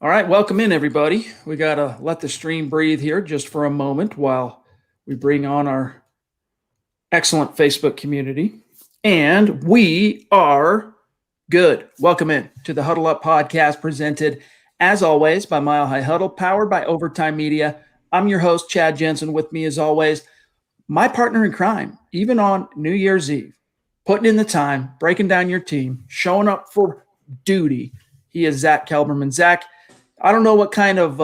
All right, welcome in, everybody. We got to let the stream breathe here just for a moment while we bring on our excellent Facebook community. And we are good. Welcome in to the Huddle Up podcast presented, as always, by Mile High Huddle, powered by Overtime Media. I'm your host, Chad Jensen. With me, as always, my partner in crime, even on New Year's Eve, putting in the time, breaking down your team, showing up for duty. He is Zack Kelberman. Zack, I don't know what kind of,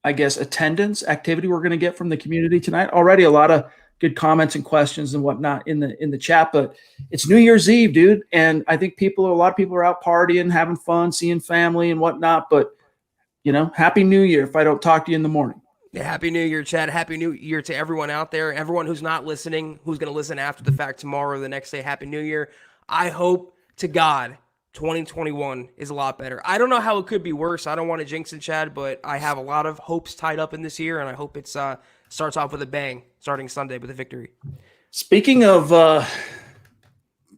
I guess, attendance activity we're going to get from the community tonight. Already a lot of good comments and questions and whatnot in the chat, but it's New Year's Eve, dude. And I think a lot of people are out partying, having fun, seeing family and whatnot. But, Happy New Year if I don't talk to you in the morning. Yeah, Happy New Year, Chad. Happy New Year to everyone out there. Everyone who's not listening, who's going to listen after the fact tomorrow or the next day. Happy New Year. I hope to God 2021 is a lot better. I don't know how it could be worse. I don't want to jinx it, Chad, but I have a lot of hopes tied up in this year, and I hope it starts off with a bang, starting Sunday with a victory. Speaking of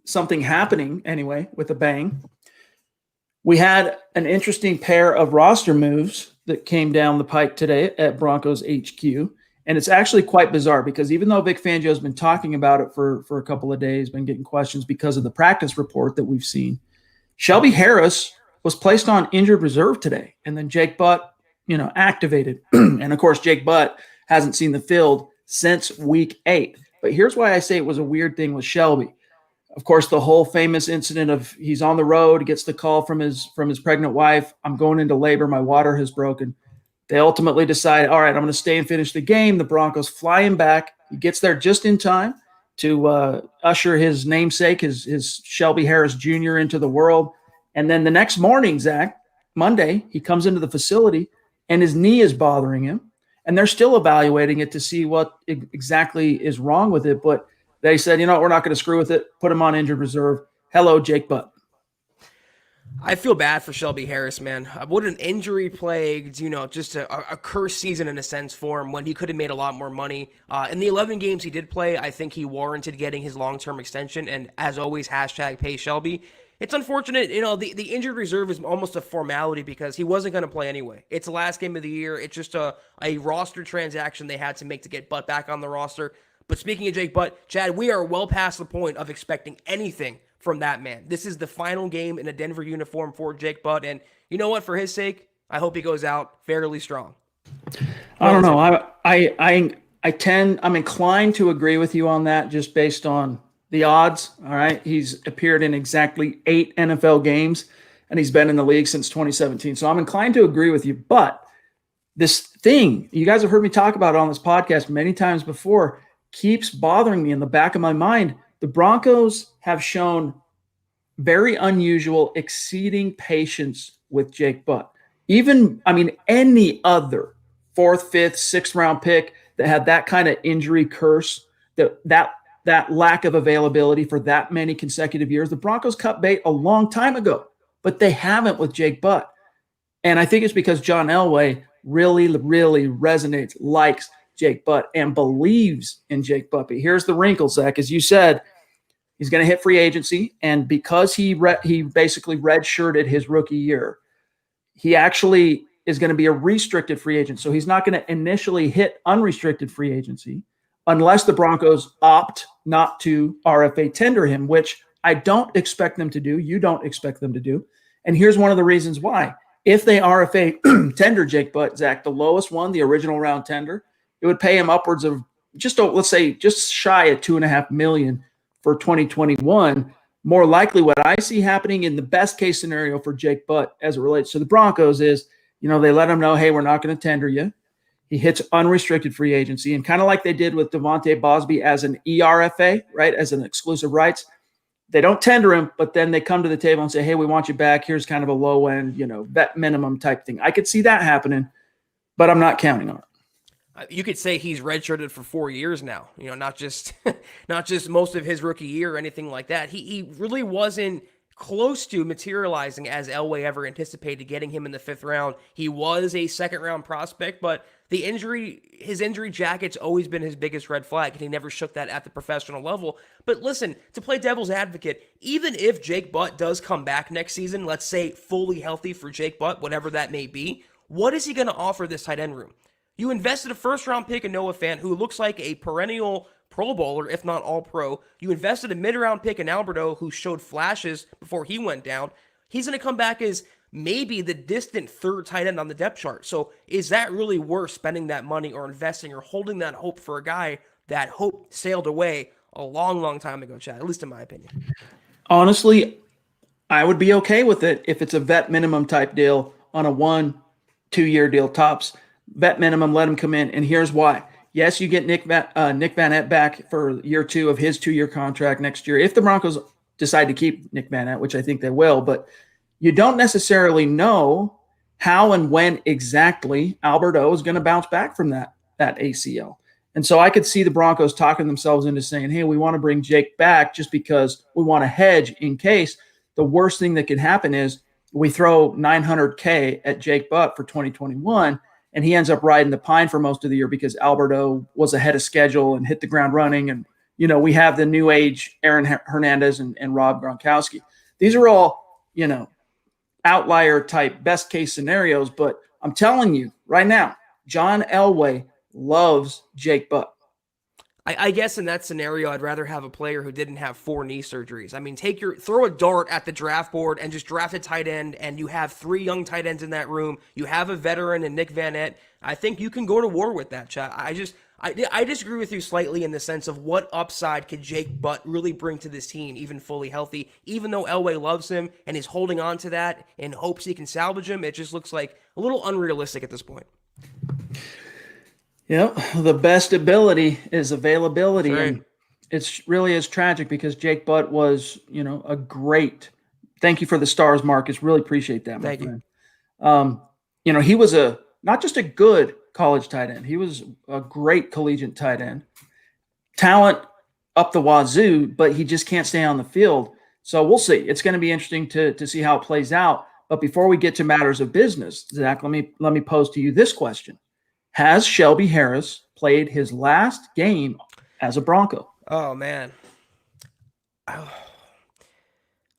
something happening, anyway, with a bang, we had an interesting pair of roster moves that came down the pike today at Broncos HQ, and it's actually quite bizarre because even though Vic Fangio has been talking about it for a couple of days, been getting questions because of the practice report that we've seen, Shelby Harris was placed on injured reserve today, and then Jake Butt, activated. And, of course, Jake Butt hasn't seen the field since week 8. But here's why I say it was a weird thing with Shelby. Of course, the whole famous incident of he's on the road, gets the call from his pregnant wife, I'm going into labor, my water has broken. They ultimately decide, all right, I'm going to stay and finish the game. The Broncos fly him back. He gets there just in time to usher his namesake, his Shelby Harris Jr. into the world. And then the next morning, Zach, Monday, he comes into the facility and his knee is bothering him. And they're still evaluating it to see what exactly is wrong with it. But they said, we're not going to screw with it. Put him on injured reserve. Hello, Jake Butt. I feel bad for Shelby Harris, man. What an injury-plagued, just a cursed season in a sense for him when he could have made a lot more money. In the 11 games he did play, I think he warranted getting his long-term extension. And as always, hashtag pay Shelby. It's unfortunate, the injured reserve is almost a formality because he wasn't going to play anyway. It's the last game of the year. It's just a roster transaction they had to make to get Butt back on the roster. But speaking of Jake Butt, Chad, we are well past the point of expecting anything from that man. This is the final game in a Denver uniform for Jake Butt, and you know what? For his sake, I hope he goes out fairly strong. I don't know. I'm inclined to agree with you on that just based on the odds. All right. He's appeared in exactly 8 NFL games, and he's been in the league since 2017. So I'm inclined to agree with you. But this thing you guys have heard me talk about on this podcast many times before keeps bothering me in the back of my mind. The Broncos have shown very unusual, exceeding patience with Jake Butt. Any other 4th, 5th, 6th round pick that had that kind of injury curse, that lack of availability for that many consecutive years, the Broncos cut bait a long time ago, but they haven't with Jake Butt. And I think it's because John Elway really, really resonates, likes Jake Butt, and believes in Jake Butt. But here's the wrinkle, Zach. As you said, he's going to hit free agency, and because he basically redshirted his rookie year, he actually is going to be a restricted free agent. So he's not going to initially hit unrestricted free agency unless the Broncos opt not to RFA tender him, which I don't expect them to do. You don't expect them to do. And here's one of the reasons why. If they RFA tender Jake Butt, Zach, the lowest one, the original round tender, it would pay him upwards of just shy of $2.5 million for 2021. More likely what I see happening in the best case scenario for Jake Butt as it relates to the Broncos is, they let him know, hey, we're not going to tender you. He hits unrestricted free agency, and kind of like they did with Devontae Bosby as an ERFA, right, as an exclusive rights. They don't tender him, but then they come to the table and say, hey, we want you back. Here's kind of a low end, vet minimum type thing. I could see that happening, but I'm not counting on it. You could say he's redshirted for 4 years now, not just most of his rookie year or anything like that. He really wasn't close to materializing as Elway ever anticipated, getting him in the 5th round. He was a 2nd-round prospect, but his injury jacket's always been his biggest red flag, and he never shook that at the professional level. But listen, to play devil's advocate, even if Jake Butt does come back next season, let's say fully healthy for Jake Butt, whatever that may be, what is he going to offer this tight end room? You invested a 1st-round pick in Noah Fant, who looks like a perennial Pro Bowler, if not all-pro. You invested a mid-round pick in Alberto, who showed flashes before he went down. He's going to come back as maybe the distant 3rd tight end on the depth chart. So is that really worth spending that money or investing or holding that hope for a guy that hope sailed away a long, long time ago, Chad, at least in my opinion? Honestly, I would be okay with it if it's a vet minimum type deal on a 1-2 year deal tops. Vet minimum, let him come in, and here's why. Yes, you get Nick Vannett back for year 2 of his 2-year contract next year if the Broncos decide to keep Nick Vannett, which I think they will. But you don't necessarily know how and when exactly Alberto is going to bounce back from that ACL. And so I could see the Broncos talking themselves into saying, hey, we want to bring Jake back just because we want to hedge in case. The worst thing that could happen is we throw $900K at Jake Butt for 2021, and he ends up riding the pine for most of the year because Alberto was ahead of schedule and hit the ground running. And, we have the new age Aaron Hernandez and Rob Gronkowski. These are all, outlier type best case scenarios. But I'm telling you right now, John Elway loves Jake Butt. I guess in that scenario, I'd rather have a player who didn't have 4 knee surgeries. I mean, throw a dart at the draft board and just draft a tight end, and you have 3 young tight ends in that room. You have a veteran in Nick Vannett. I think you can go to war with that, Chad. I disagree with you slightly in the sense of what upside could Jake Butt really bring to this team, even fully healthy. Even though Elway loves him and is holding on to that in hopes he can salvage him, it just looks like a little unrealistic at this point. The best ability is availability. Right. And it's really is tragic because Jake Butt was, a great. Thank you for the stars, Marcus. Really appreciate that, my friend. He was not just a good college tight end. He was a great collegiate tight end. Talent up the wazoo, but he just can't stay on the field. So we'll see. It's going to be interesting to see how it plays out. But before we get to matters of business, Zach, let me pose to you this question. Has Shelby Harris played his last game as a Bronco? Oh, man.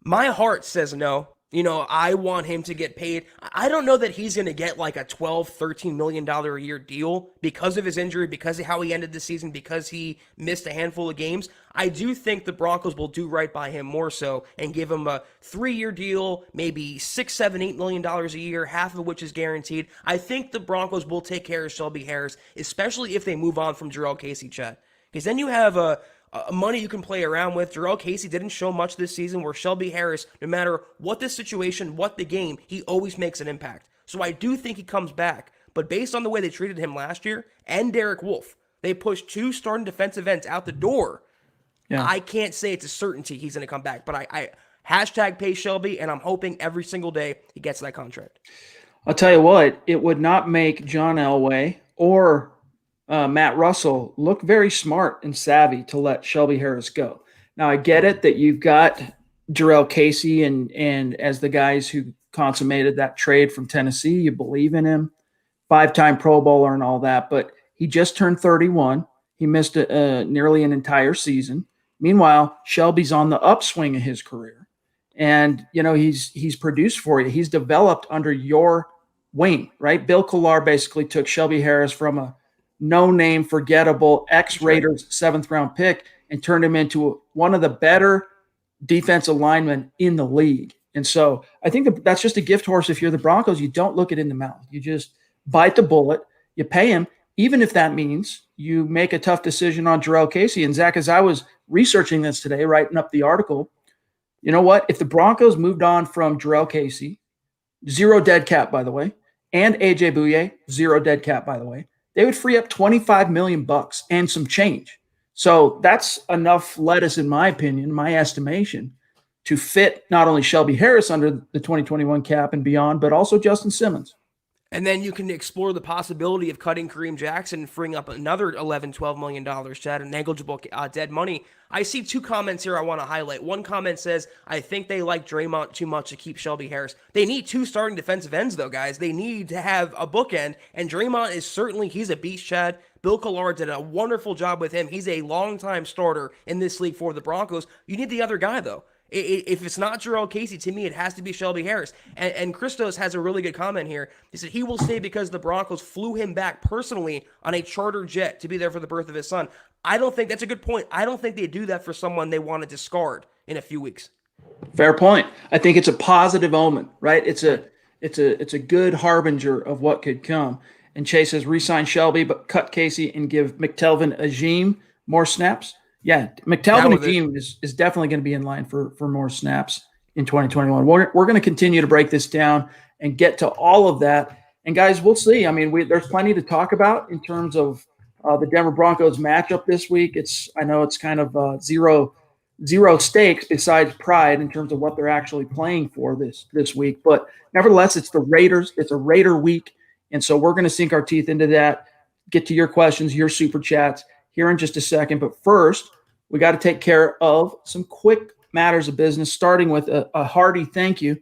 My heart says no. I want him to get paid. I don't know that he's going to get like a $12, $13 million a year deal because of his injury, because of how he ended the season, because he missed a handful of games. I do think the Broncos will do right by him more so and give him a 3-year deal, maybe $6, $7, $8 million a year, half of which is guaranteed. I think the Broncos will take care of Shelby Harris, especially if they move on from Jurrell Casey, Chet. Because then you have money you can play around with. Jurrell Casey didn't show much this season, where Shelby Harris, no matter what the situation, what the game, he always makes an impact. So I do think he comes back. But based on the way they treated him last year, and Derek Wolfe, they pushed 2 starting defensive ends out the door. Yeah. I can't say it's a certainty he's going to come back. But I hashtag pay Shelby, and I'm hoping every single day he gets that contract. I'll tell you what, it would not make John Elway or Matt Russell look very smart and savvy to let Shelby Harris go. Now, I get it that you've got Jurrell Casey and as the guys who consummated that trade from Tennessee, you believe in him, 5-time Pro Bowler and all that, but he just turned 31. He missed nearly an entire season. Meanwhile, Shelby's on the upswing of his career, and he's produced for you. He's developed under your wing, right? Bill Collar basically took Shelby Harris from a no-name, forgettable ex-Raiders 7th-round pick and turned him into one of the better defensive linemen in the league. And so I think that's just a gift horse. If you're the Broncos, you don't look it in the mouth. You just bite the bullet. You pay him, even if that means you make a tough decision on Jurrell Casey. And, Zach, as I was researching this today, writing up the article, you know what? If the Broncos moved on from Jurrell Casey, 0 dead cap, by the way, and A.J. Bouye, 0 dead cap, by the way, they would free up $25 million and some change. So that's enough lettuce, in my opinion, my estimation, to fit not only Shelby Harris under the 2021 cap and beyond, but also Justin Simmons. And then you can explore the possibility of cutting Kareem Jackson and freeing up another $11-12 million, Chad, and negligible dead money. I see two comments here I want to highlight. One comment says, I think they like Draymond too much to keep Shelby Harris. They need two starting defensive ends, though, guys. They need to have a bookend, and Draymond is certainly, he's a beast, Chad. Bill Collar did a wonderful job with him. He's a longtime starter in this league for the Broncos. You need the other guy, though. If it's not Jurrell Casey, to me, it has to be Shelby Harris. And Christos has a really good comment here. He said he will stay because the Broncos flew him back personally on a charter jet to be there for the birth of his son. I don't think that's a good point. I don't think they do that for someone they want to discard in a few weeks. Fair point. I think it's a positive omen, right? It's a good harbinger of what could come. And Chase says re-sign Shelby, but cut Casey and give McTelvin Agim more snaps. Yeah, McTelvin Agim is definitely going to be in line for more snaps in 2021. We're going to continue to break this down and get to all of that. And guys, we'll see. I mean, there's plenty to talk about in terms of the Denver Broncos matchup this week. I know it's kind of zero stakes besides pride in terms of what they're actually playing for this week. But nevertheless, it's the Raiders. It's a Raider week. And so we're going to sink our teeth into that, get to your questions, your super chats here in just a second. But first, we got to take care of some quick matters of business, starting with a hearty thank you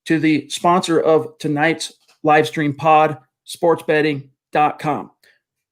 to the sponsor of tonight's live stream pod, sportsbetting.com.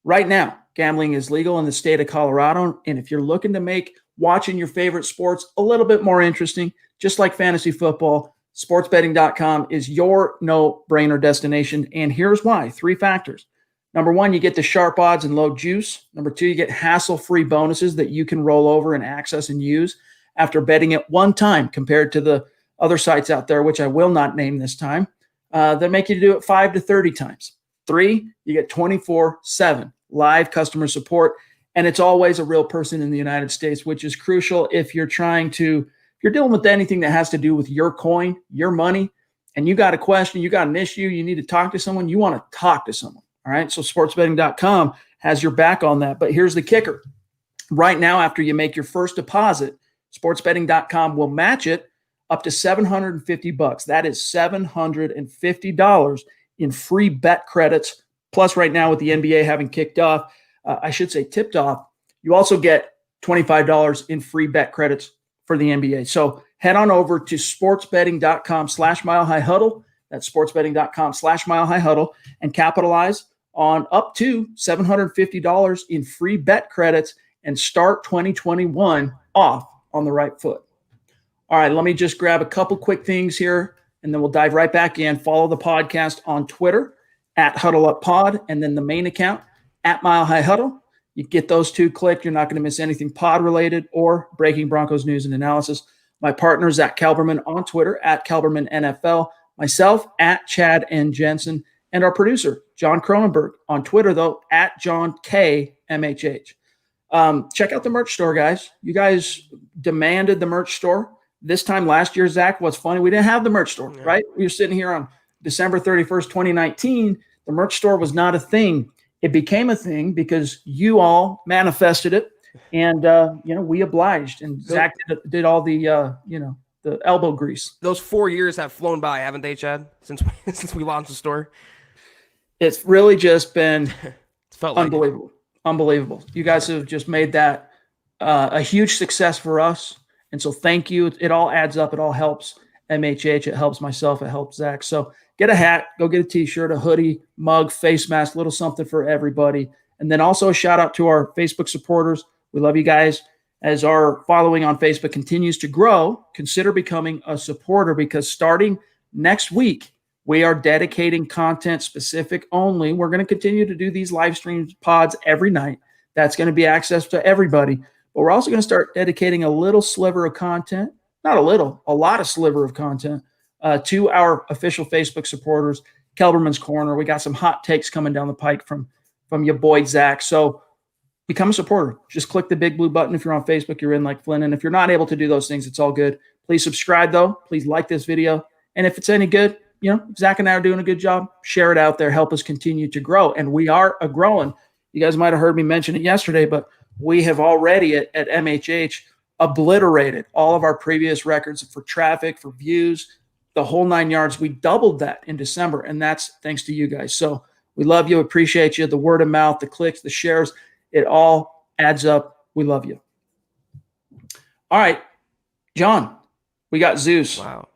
Right now, gambling is legal in the state of Colorado. And if you're looking to make watching your favorite sports a little bit more interesting, just like fantasy football, sportsbetting.com is your no-brainer destination. And here's why. 3 factors. Number 1, you get the sharp odds and low juice. Number 2, you get hassle-free bonuses that you can roll over and access and use after betting it one time compared to the other sites out there, which I will not name this time, that make you do it 5 to 30 times. 3, you get 24/7 live customer support, and it's always a real person in the United States, which is crucial if you're dealing with anything that has to do with your coin, your money, and you got a question, you got an issue, you need to talk to someone, you want to talk to someone. All right, so sportsbetting.com has your back on that. But here's the kicker. Right now, after you make your first deposit, sportsbetting.com will match it up to $750. That is $750 in free bet credits. Plus, right now with the NBA having kicked off, tipped off, you also get $25 in free bet credits for the NBA. So head on over to sportsbetting.com/milehighhuddle. That's sportsbetting.com/milehighhuddle and capitalize on up to $750 in free bet credits and start 2021 off on the right foot. All right, let me just grab a couple quick things here, and then we'll dive right back in. Follow the podcast on Twitter at HuddleUpPod, and then the main account at MileHighHuddle. You get those 2 clicked. You're not going to miss anything pod-related or breaking Broncos news and analysis. My partner, Zack Kelberman, on Twitter at KelbermanNFL. Myself at Chad and Jensen, and our producer, John Cronenberg, on Twitter, though, at John K. MHH. Check out the merch store, guys. You guys demanded the merch store. This time last year, Zach, what's funny, we didn't have the merch store, right? We were sitting here on December 31st, 2019. The merch store was not a thing. It became a thing because you all manifested it, and, we obliged. And Zach did all the, the elbow grease. Those 4 years have flown by, haven't they, Chad? Since we launched the store, it's really just been it's felt unbelievable. Unbelievable. You guys have just made that a huge success for us, and so thank you. It all adds up. It all helps MHH. It helps myself. It helps Zach. So get a hat, go get a T-shirt, a hoodie, mug, face mask, little something for everybody, and then also a shout out to our Facebook supporters. We love you guys. As our following on Facebook continues to grow, consider becoming a supporter, because starting next week, we are dedicating content specific only. We're going to continue to do these live streams pods every night. That's going to be access to everybody. But we're also going to start dedicating a little sliver of content, not a little, a lot of sliver of content to our official Facebook supporters, Kelberman's Corner. We got some hot takes coming down the pike from your boy, Zach. So become a supporter. Just click the big blue button. If you're on Facebook, you're in like Flynn. And if you're not able to do those things, it's all good. Please subscribe, though. Please like this video. And if it's any good, Zach and I are doing a good job. Share it out there. Help us continue to grow. And we are growing. You guys might have heard me mention it yesterday, but we have already at MHH obliterated all of our previous records for traffic, for views, the whole 9 yards. We doubled that in December, and that's thanks to you guys. So we love you, appreciate you. The word of mouth, the clicks, the shares, it all adds up. We love you. All right, John, we got Zeus. Wow.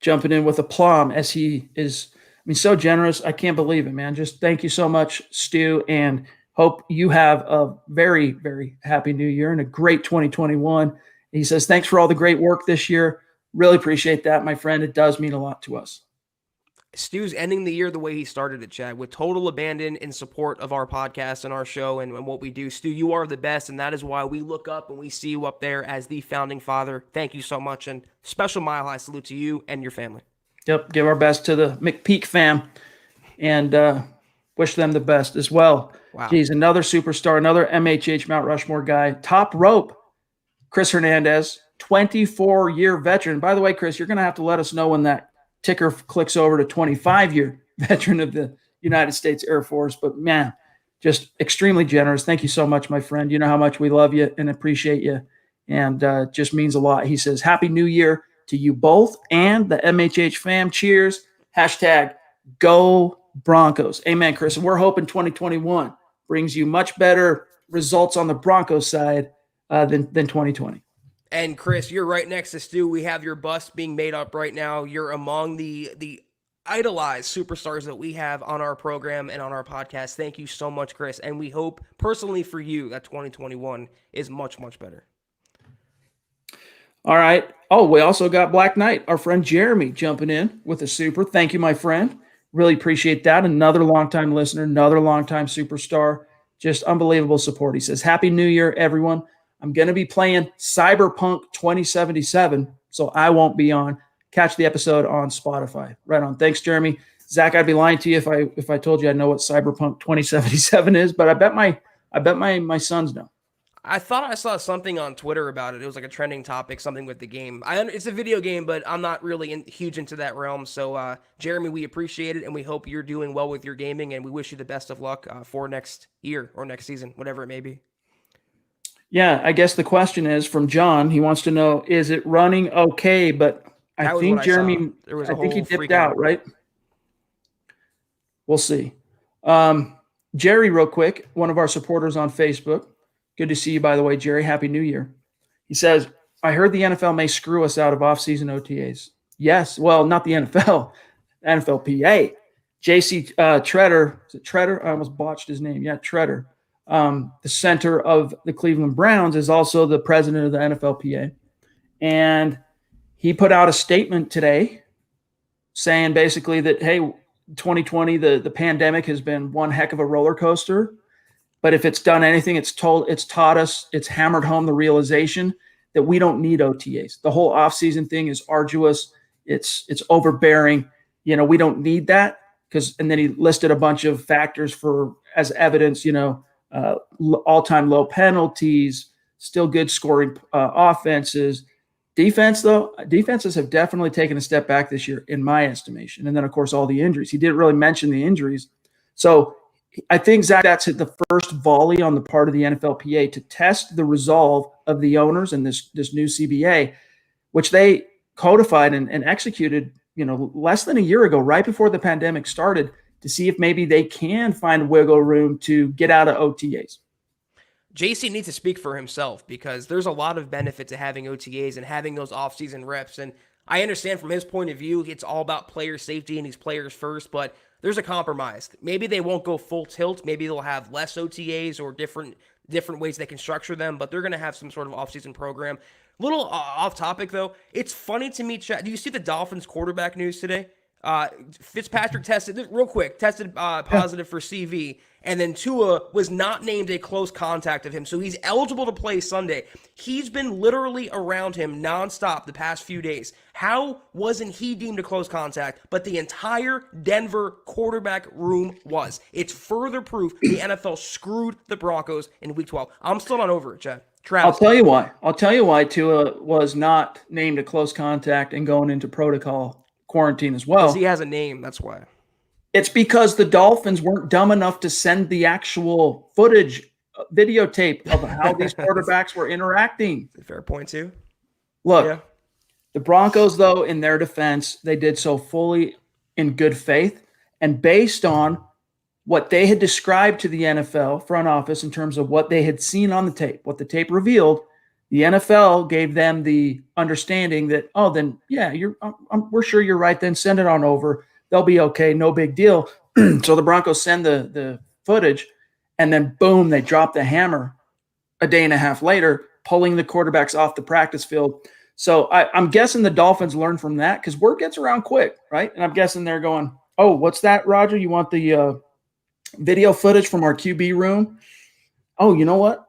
Jumping in with aplomb as he is, so generous. I can't believe it, man. Just thank you so much, Stu, and hope you have a very, very happy new year and a great 2021. He says, thanks for all the great work this year. Really appreciate that, my friend. It does mean a lot to us. Stu's ending the year the way he started it, Chad, with total abandon in support of our podcast and our show and what we do. Stu, you are the best, and that is why we look up and we see you up there as the founding father. Thank you so much, and special mile high salute to you and your family. Yep, give our best to the McPeak fam, and wish them the best as well. Wow. Geez, another superstar, another MHH Mount Rushmore guy. Top rope, Chris Hernandez, 24-year veteran. By the way, Chris, you're going to have to let us know when that ticker clicks over to 25-year veteran of the United States Air Force. But, man, just extremely generous. Thank you so much, my friend. You know how much we love you and appreciate you, and just means a lot. He says, Happy New Year to you both and the MHH fam. Cheers. Hashtag Go Broncos. Amen, Chris. And we're hoping 2021 brings you much better results on the Broncos side than 2020. And Chris, you're right next to Stu. We have your bust being made up right now. You're among the idolized superstars that we have on our program and on our podcast. Thank you so much, Chris. And we hope personally for you that 2021 is much, much better. All right. Oh, we also got Black Knight, our friend Jeremy, jumping in with a super. Thank you, my friend. Really appreciate that. Another longtime listener, another longtime superstar. Just unbelievable support. He says, Happy New Year, everyone. I'm going to be playing Cyberpunk 2077, so I won't be on. Catch the episode on Spotify. Right on. Thanks, Jeremy. Zach, I'd be lying to you if I told you I know what Cyberpunk 2077 is, but I bet my sons know. I thought I saw something on Twitter about it. It was like a trending topic, something with the game. It's a video game, but I'm not really huge into that realm. So, Jeremy, we appreciate it, and we hope you're doing well with your gaming, and we wish you the best of luck for next year or next season, whatever it may be. Yeah, I guess the question is from John. He wants to know, is it running okay? But I think Jeremy, I think he dipped out, right? We'll see. Jerry, real quick, one of our supporters on Facebook. Good to see you, by the way, Jerry. Happy New Year. He says, I heard the NFL may screw us out of off-season OTAs. Yes, well, not the NFL, NFLPA. JC Treader, is it Treader? I almost botched his name. Yeah, Treader. The center of the Cleveland Browns is also the president of the NFLPA. And he put out a statement today saying basically that, hey, 2020, the pandemic has been one heck of a roller coaster. But if it's done anything, it's taught us, it's hammered home the realization that we don't need OTAs. The whole offseason thing is arduous. It's overbearing. We don't need that and then he listed a bunch of factors as evidence, all-time low penalties, still good scoring offenses. Defenses have definitely taken a step back this year, in my estimation. And then, of course, all the injuries. He didn't really mention the injuries. So I think, Zach, that's the first volley on the part of the NFLPA to test the resolve of the owners and this new CBA, which they codified and executed, less than a year ago, right before the pandemic started, to see if maybe they can find wiggle room to get out of OTAs. JC needs to speak for himself because there's a lot of benefit to having OTAs and having those off-season reps. And I understand from his point of view, it's all about player safety and he's players first, but there's a compromise. Maybe they won't go full tilt. Maybe they'll have less OTAs or different ways they can structure them, but they're going to have some sort of off-season program. Little off topic, though. It's funny to me, Chad. Do you see the Dolphins quarterback news today? Fitzpatrick tested positive for CV, and then Tua was not named a close contact of him, so he's eligible to play Sunday. He's been literally around him nonstop the past few days. How wasn't he deemed a close contact, but the entire Denver quarterback room was? It's further proof the NFL screwed the Broncos in Week 12. I'm still not over it, Chad. Travis. I'll tell you why Tua was not named a close contact and going into protocol quarantine as well. Because he has a name, that's why. It's because the Dolphins weren't dumb enough to send the actual footage, videotape of how these quarterbacks were interacting. Fair point, too. Look, The Broncos, though, in their defense, they did so fully in good faith and based on what they had described to the NFL front office in terms of what they had seen on the tape, what the tape revealed. The NFL gave them the understanding that, oh, then, yeah, we're sure you're right. Then send it on over. They'll be okay. No big deal. So the Broncos send the footage, and then, boom, they drop the hammer a day and a half later, pulling the quarterbacks off the practice field. So I'm guessing the Dolphins learned from that because word gets around quick, right? And I'm guessing they're going, oh, what's that, Roger? You want the video footage from our QB room? Oh, you know what?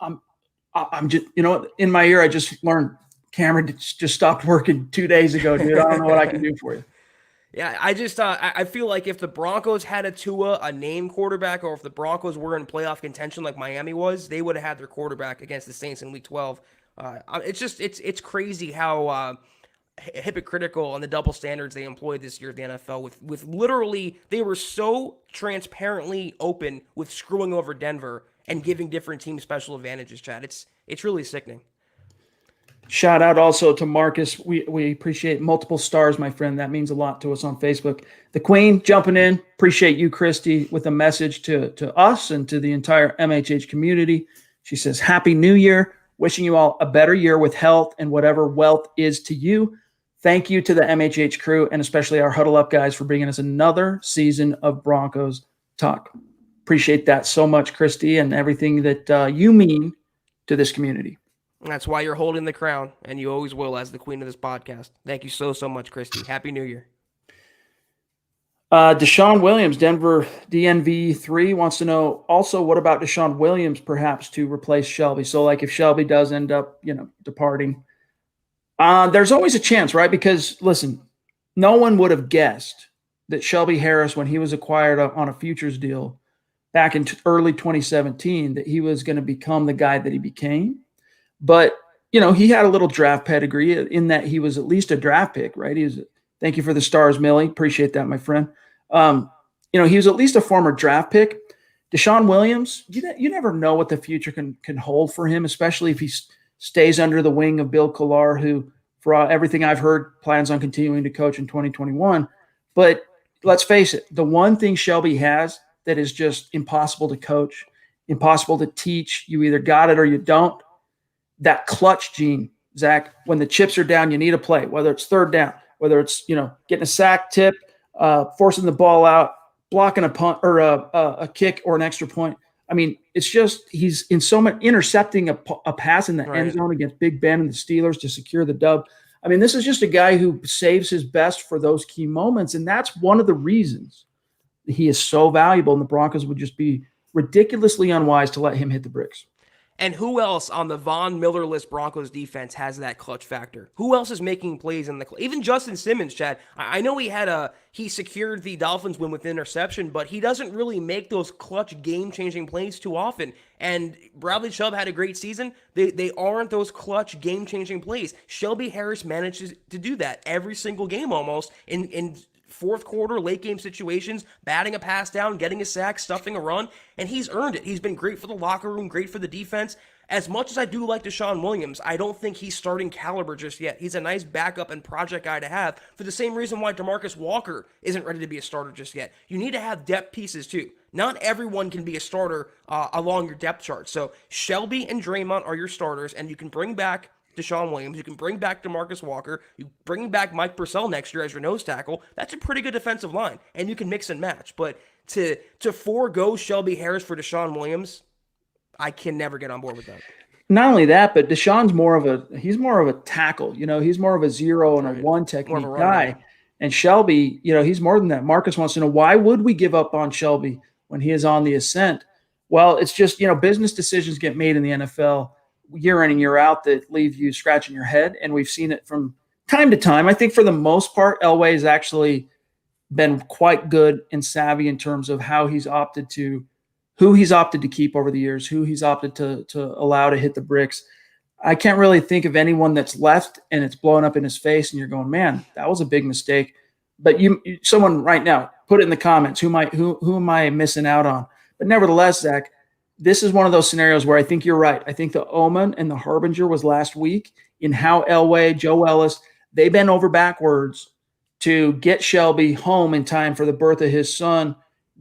I'm just, in my ear, I just learned Cameron just stopped working 2 days ago, dude. I don't know what I can do for you. Yeah, I feel like if the Broncos had a Tua, a named quarterback, or if the Broncos were in playoff contention like Miami was, they would have had their quarterback against the Saints in Week 12. It's crazy how hypocritical and the double standards they employed this year at the NFL with literally they were so transparently open with screwing over Denver and giving different teams special advantages, Chad. It's really sickening. Shout out also to Marcus. We appreciate multiple stars, my friend. That means a lot to us on Facebook. The Queen jumping in. Appreciate you, Christy, with a message to us and to the entire MHH community. She says, Happy New Year. Wishing you all a better year with health and whatever wealth is to you. Thank you to the MHH crew and especially our Huddle Up guys for bringing us another season of Broncos talk. Appreciate that so much, Christy, and everything that you mean to this community. That's why you're holding the crown, and you always will as the queen of this podcast. Thank you so much, Christy. Happy New Year. DeShawn Williams, Denver DNV3, wants to know also what about DeShawn Williams perhaps to replace Shelby? So like if Shelby does end up, departing, there's always a chance, right? Because listen, no one would have guessed that Shelby Harris, when he was acquired on a futures deal back in early 2017, that he was going to become the guy that he became. But, he had a little draft pedigree in that he was at least a draft pick, right? Thank you for the stars, Millie. Appreciate that, my friend. He was at least a former draft pick. DeShawn Williams, you never know what the future can hold for him, especially if he stays under the wing of Bill Collar, who, for everything I've heard, plans on continuing to coach in 2021. But let's face it, the one thing Shelby has that is just impossible to coach, impossible to teach, you either got it or you don't, that clutch gene, Zach. When the chips are down, you need a play, whether it's third down, whether it's, getting a sack, tip, forcing the ball out, blocking a punt or a kick or an extra point. I mean, it's just he's in so much intercepting a pass in the end zone against Big Ben and the Steelers to secure the dub. I mean, this is just a guy who saves his best for those key moments, and that's one of the reasons he is so valuable, and the Broncos would just be ridiculously unwise to let him hit the bricks. And who else on the Von Miller-less Broncos defense has that clutch factor? Who else is making plays in the even Justin Simmons, Chad? I know he secured the Dolphins win with interception, but he doesn't really make those clutch game-changing plays too often. And Bradley Chubb had a great season. They aren't those clutch game-changing plays. Shelby Harris manages to do that every single game almost in fourth quarter, late game situations, batting a pass down, getting a sack, stuffing a run, and he's earned it. He's been great for the locker room, great for the defense. As much as I do like DeShawn Williams, I don't think he's starting caliber just yet. He's a nice backup and project guy to have for the same reason why DeMarcus Walker isn't ready to be a starter just yet. You need to have depth pieces too. Not everyone can be a starter along your depth chart. So Shelby and Draymond are your starters, and you can bring back DeShawn Williams, you can bring back DeMarcus Walker, you bring back Mike Purcell next year as your nose tackle. That's a pretty good defensive line, and you can mix and match. But to forego Shelby Harris for DeShawn Williams, I can never get on board with that. Not only that, but DeShawn's more of a tackle. He's more of a zero and a one technique guy. And Shelby, he's more than that. Marcus wants to know, why would we give up on Shelby when he is on the ascent? Well, it's just, business decisions get made in the NFL year in and year out that leave you scratching your head. And we've seen it from time to time. I think for the most part, Elway has actually been quite good and savvy in terms of who he's opted to keep over the years, who he's opted to allow to hit the bricks. I can't really think of anyone that's left and it's blowing up in his face and you're going, man, that was a big mistake. But someone right now, put it in the comments, who am I missing out on? But nevertheless, Zach, this is one of those scenarios where I think you're right. I think the omen and the harbinger was last week in how Elway, Joe Ellis, They bent over backwards to get Shelby home in time for the birth of his son,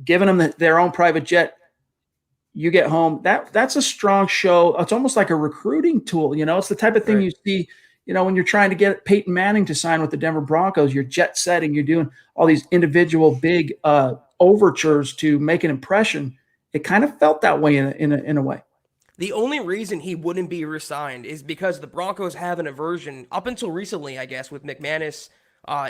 giving him their own private jet. You get home. That's a strong show. It's almost like a recruiting tool. It's the type of thing you see, when you're trying to get Peyton Manning to sign with the Denver Broncos, you're jet setting, you're doing all these individual big overtures to make an impression. It kind of felt that way in a way. The only reason he wouldn't be re-signed is because the Broncos have an aversion, up until recently, I guess, with McManus,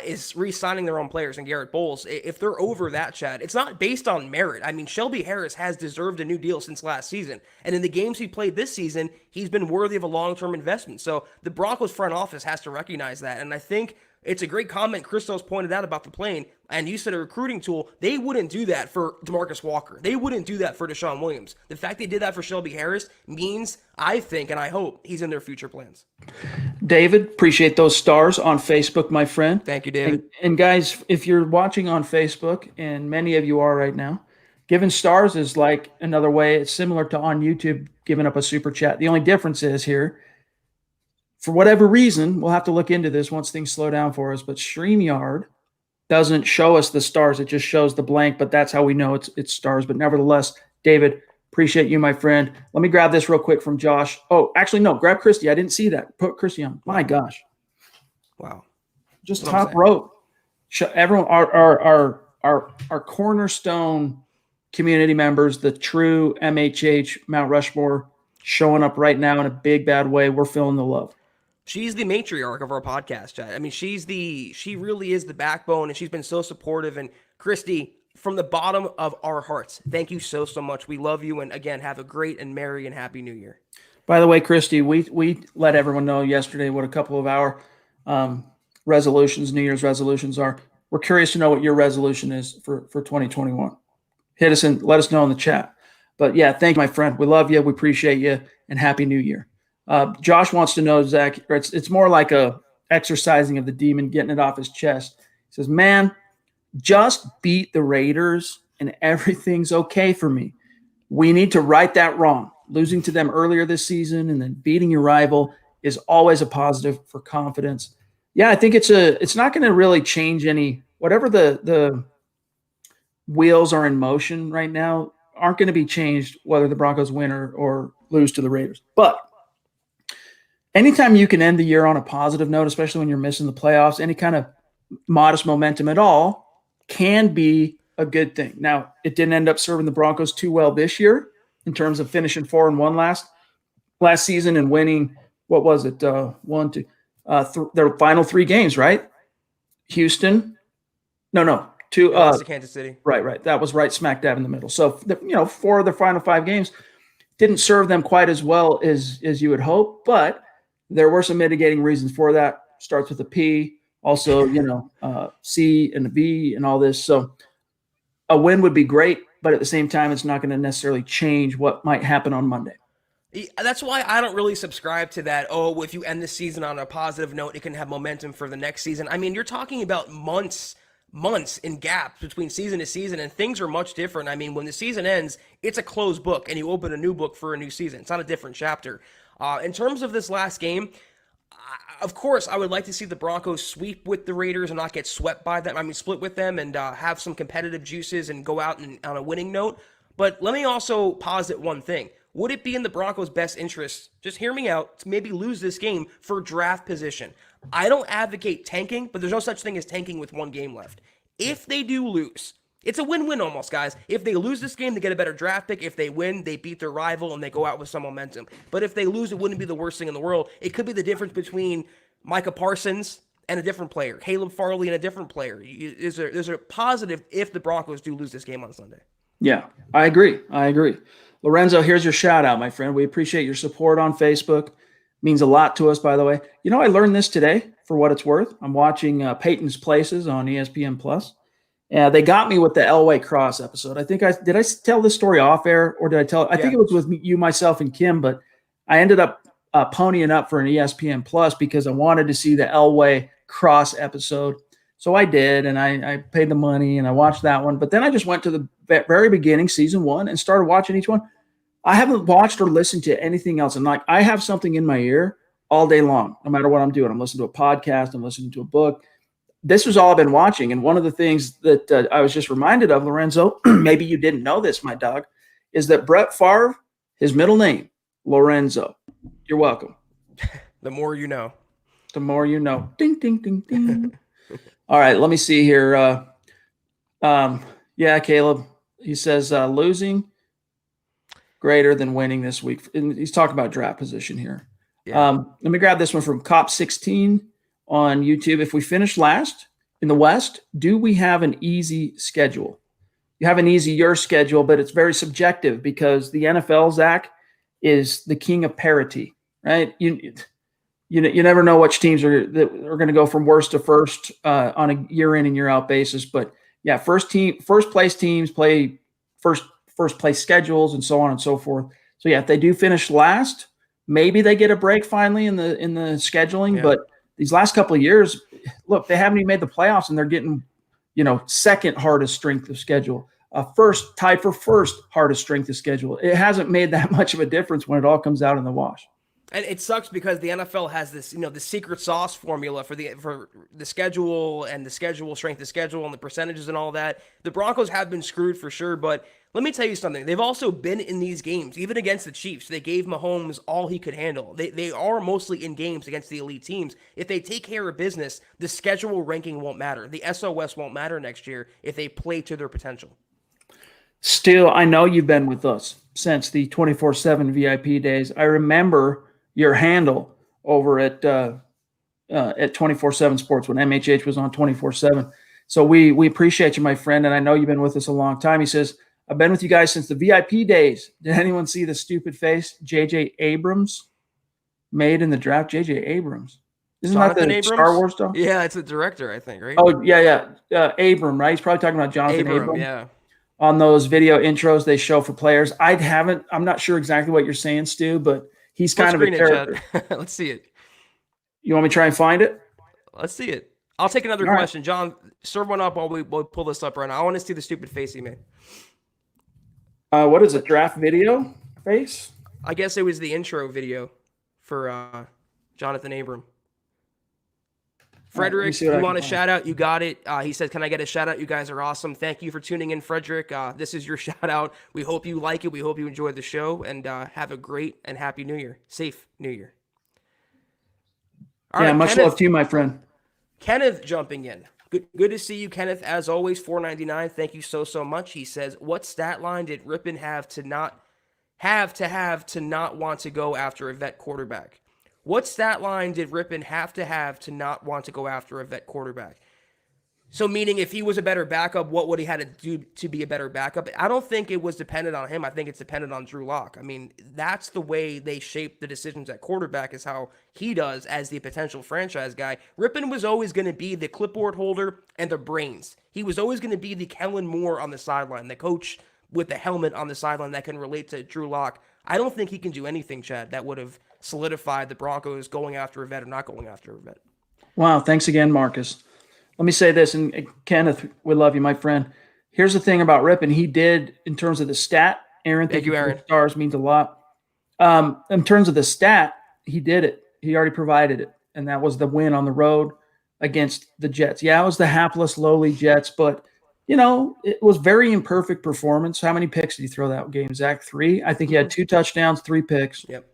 is re-signing their own players and Garrett Bowles. If they're over that, Chad, it's not based on merit. I mean, Shelby Harris has deserved a new deal since last season. And in the games he played this season, he's been worthy of a long-term investment. So the Broncos front office has to recognize that. And I think it's a great comment Christos pointed out about the plane, and you said a recruiting tool. They wouldn't do that for DeMarcus Walker. They wouldn't do that for DeShawn Williams. The fact they did that for Shelby Harris means, I think, and I hope, he's in their future plans. David, appreciate those stars on Facebook, my friend. Thank you, David. And guys, if you're watching on Facebook, and many of you are right now, giving stars is like another way. It's similar to on YouTube, giving up a super chat. The only difference is here, for whatever reason, we'll have to look into this once things slow down for us, but StreamYard doesn't show us the stars. It just shows the blank, but that's how we know it's stars. But nevertheless, David, appreciate you, my friend. Let me grab this real quick from Josh. Oh, actually, no, grab Christy. I didn't see that. Put Christy on. My gosh. Wow. Just top row. Everyone, our cornerstone community members, the true MHH Mount Rushmore, showing up right now in a big, bad way. We're feeling the love. She's the matriarch of our podcast, Chad. I mean, she really is the backbone, and she's been so supportive. And Christy, from the bottom of our hearts, thank you so much. We love you, and again, have a great and merry and happy New Year. By the way, Christy, we let everyone know yesterday what a couple of our resolutions, New Year's resolutions are. We're curious to know what your resolution is for 2021. Hit us and let us know in the chat. But yeah, thank you, my friend. We love you. We appreciate you, and happy New Year. Josh wants to know, Zach, it's more like a exercising of the demon, getting it off his chest. He says, man, just beat the Raiders and everything's okay for me. We need to right that wrong. Losing to them earlier this season and then beating your rival is always a positive for confidence. Yeah, I think it's not going to really change any, whatever the wheels are in motion right now aren't going to be changed whether the Broncos win or lose to the Raiders. But anytime you can end the year on a positive note, especially when you're missing the playoffs, any kind of modest momentum at all can be a good thing. Now, it didn't end up serving the Broncos too well this year in terms of finishing 4-1 last season and winning, what was it, their final 3 games, right? Houston. Two. To Kansas City. Right. That was right smack dab in the middle. So, 4 of the final 5 games didn't serve them quite as well as you would hope, but there were some mitigating reasons for that. Starts with a P, also, C and a V and all this. So a win would be great, but at the same time, it's not going to necessarily change what might happen on Monday. That's why I don't really subscribe to that. Oh, if you end the season on a positive note, it can have momentum for the next season. I mean, you're talking about months in gaps between season to season, and things are much different. I mean, when the season ends, it's a closed book, and you open a new book for a new season. It's not a different chapter. In terms of this last game, of course, I would like to see the Broncos sweep with the Raiders and not get swept by them. I mean, split with them and have some competitive juices and go out on a winning note. But let me also posit one thing. Would it be in the Broncos' best interest, just hear me out, to maybe lose this game for draft position? I don't advocate tanking, but there's no such thing as tanking with 1 game left. If they do lose, it's a win-win almost, guys. If they lose this game, they get a better draft pick. If they win, they beat their rival and they go out with some momentum. But if they lose, it wouldn't be the worst thing in the world. It could be the difference between Micah Parsons and a different player, Caleb Farley and a different player. There's a positive if the Broncos do lose this game on Sunday. Yeah, I agree. Lorenzo, here's your shout out, my friend. We appreciate your support on Facebook. Means a lot to us, by the way. I learned this today for what it's worth. I'm watching Peyton's Places on ESPN Plus. They got me with the Elway Cross episode. Did I tell this story off air or did I tell it? I think it was with you, myself, and Kim, but I ended up ponying up for an ESPN Plus because I wanted to see the Elway Cross episode. So I did, and I paid the money and I watched that one. But then I just went to the very beginning, season 1, and started watching each one. I haven't watched or listened to anything else. And I have something in my ear all day long, no matter what I'm doing. I'm listening to a podcast. I'm listening to a book. This was all I've been watching. And one of the things that I was just reminded of, Lorenzo, maybe you didn't know this, my dog, is that Brett Favre, his middle name, Lorenzo. You're welcome. The more you know. The more you know. Ding, ding, ding, ding. All right, let me see here. Yeah, Caleb, he says losing greater than winning this week. And he's talking about draft position here. Yeah. Let me grab this one from Cop16 on YouTube. If we finish last in the West, do we have an easy schedule? You have an easier schedule, but it's very subjective because the NFL, Zach, is the king of parity, right? You never know which teams are going to go from worst to first on a year in and year out basis. But yeah, first place teams play first place schedules and so on and so forth. So yeah, if they do finish last, maybe they get a break finally in the scheduling. Yeah. But these last couple of years, look, they haven't even made the playoffs and they're getting, second hardest strength of schedule. Tied for first hardest strength of schedule. It hasn't made that much of a difference when it all comes out in the wash. And it sucks because the NFL has this, the secret sauce formula for the schedule and the schedule, strength of schedule and the percentages and all that. The Broncos have been screwed for sure, but let me tell you something. They've also been in these games, even against the Chiefs. They gave Mahomes all he could handle. They are mostly in games against the elite teams. If they take care of business, the schedule ranking won't matter. The SOS won't matter next year if they play to their potential. Still, I know you've been with us since the 24/7 VIP days. I remember your handle over at 24/7 Sports when MHH was on 24/7. So we appreciate you, my friend, and I know you've been with us a long time. He says, I've been with you guys since the VIP days. Did anyone see the stupid face J.J. Abrams made in the draft? J.J. Abrams. Isn't Jonathan that the Abrams? Star Wars stuff? Yeah, it's a director, I think, right? Oh, yeah. Abram, right? He's probably talking about Jonathan Abram. Yeah. On those video intros they show for players. I'm not sure exactly what you're saying, Stu, but he's kind of a character. Let's see it. You want me to try and find it? Let's see it. I'll take another question. Right. John, serve one up while we pull this up right now. I want to see the stupid face he made. What is it? Draft video face? I guess it was the intro video for Jonathan Abram. Frederick, you want a shout out? You got it. He said, can I get a shout out? You guys are awesome. Thank you for tuning in, Frederick. This is your shout out. We hope you like it. We hope you enjoyed the show and have a great and happy New Year. Safe New Year. All right, much love to you, my friend. Kenneth jumping in. Good to see you, Kenneth. As always, $4.99. Thank you so much. He says, what stat line did Rippon have to not want to go after a vet quarterback? What stat line did Rippon have to not want to go after a vet quarterback? So meaning if he was a better backup, what would he had to do to be a better backup? I don't think it was dependent on him. I think it's dependent on Drew Lock. I mean, that's the way they shape the decisions at quarterback is how he does as the potential franchise guy. Rippon was always going to be the clipboard holder and the brains. He was always going to be the Kellen Moore on the sideline, the coach with the helmet on the sideline that can relate to Drew Lock. I don't think he can do anything, Chad, that would have solidified the Broncos going after a vet or not going after a vet. Wow, thanks again, Marcus. Let me say this, and Kenneth, we love you, my friend. Here's the thing about Rippon. He did, in terms of the stat, Aaron, thank you, Aaron. Stars means a lot. In terms of the stat, he did it. He already provided it, and that was the win on the road against the Jets. Yeah, it was the hapless, lowly Jets, but, it was very imperfect performance. How many picks did he throw that game, Zach? 3? I think he had 2 touchdowns, 3 picks. Yep.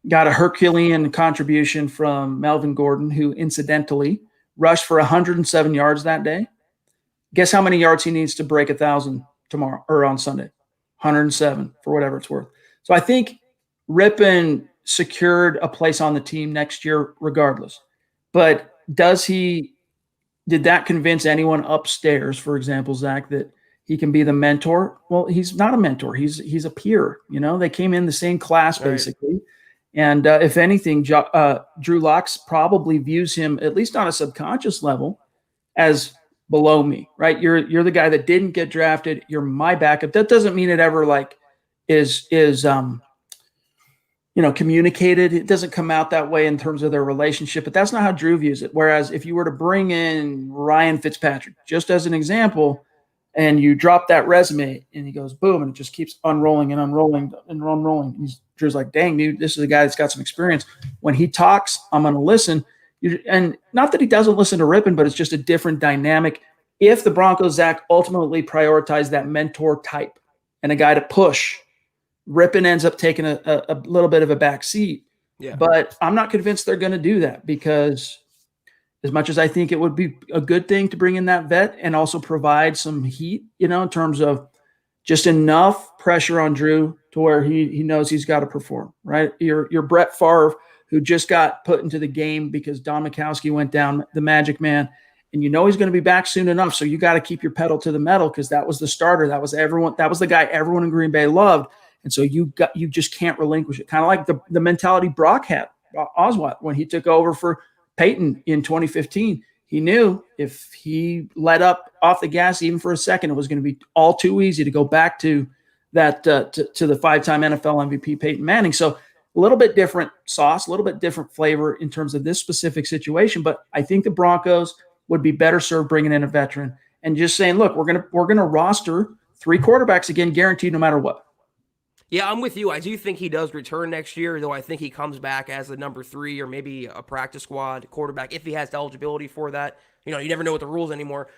Got a Herculean contribution from Melvin Gordon, who incidentally – rushed for 107 yards that day. Guess how many yards he needs to break 1,000 tomorrow or on Sunday? 107 for whatever it's worth. So I think Rippon secured a place on the team next year regardless. But did that convince anyone upstairs, for example, Zach, that he can be the mentor? Well, he's not a mentor. He's a peer. They came in the same class basically. Right. And if anything, Drew Lock probably views him, at least on a subconscious level, as below me, right? You're the guy that didn't get drafted. You're my backup. That doesn't mean it ever is communicated. It doesn't come out that way in terms of their relationship, but that's not how Drew views it. Whereas if you were to bring in Ryan Fitzpatrick, just as an example, and you drop that resume, and he goes, boom, and it just keeps unrolling and unrolling and unrolling. And Drew's like, dang, dude, this is a guy that's got some experience. When he talks, I'm going to listen. And not that he doesn't listen to Rippon, but it's just a different dynamic. If the Broncos, Zach, ultimately prioritize that mentor type and a guy to push, Rippon ends up taking a little bit of a back seat. Yeah. But I'm not convinced they're going to do that, because as much as I think it would be a good thing to bring in that vet and also provide some heat, in terms of just enough pressure on Drew to where he knows he's got to perform, right? You're Brett Favre, who just got put into the game because Don Majkowski went down, the Magic Man, and he's going to be back soon enough. So you got to keep your pedal to the metal, because that was the starter. That was the guy everyone in Green Bay loved. And so you just can't relinquish it. Kind of like the mentality Brock had, Osweiler, when he took over for Peyton in 2015. He knew if he let up off the gas even for a second, it was going to be all too easy to go back to that to the 5-time NFL MVP Peyton Manning. So a little bit different sauce, a little bit different flavor in terms of this specific situation. But I think the Broncos would be better served bringing in a veteran and just saying, look, we're gonna roster 3 quarterbacks again, guaranteed, no matter what. Yeah, I'm with you. I do think he does return next year, though I think he comes back as the number 3 or maybe a practice squad quarterback if he has the eligibility for that. You never know what the rules anymore.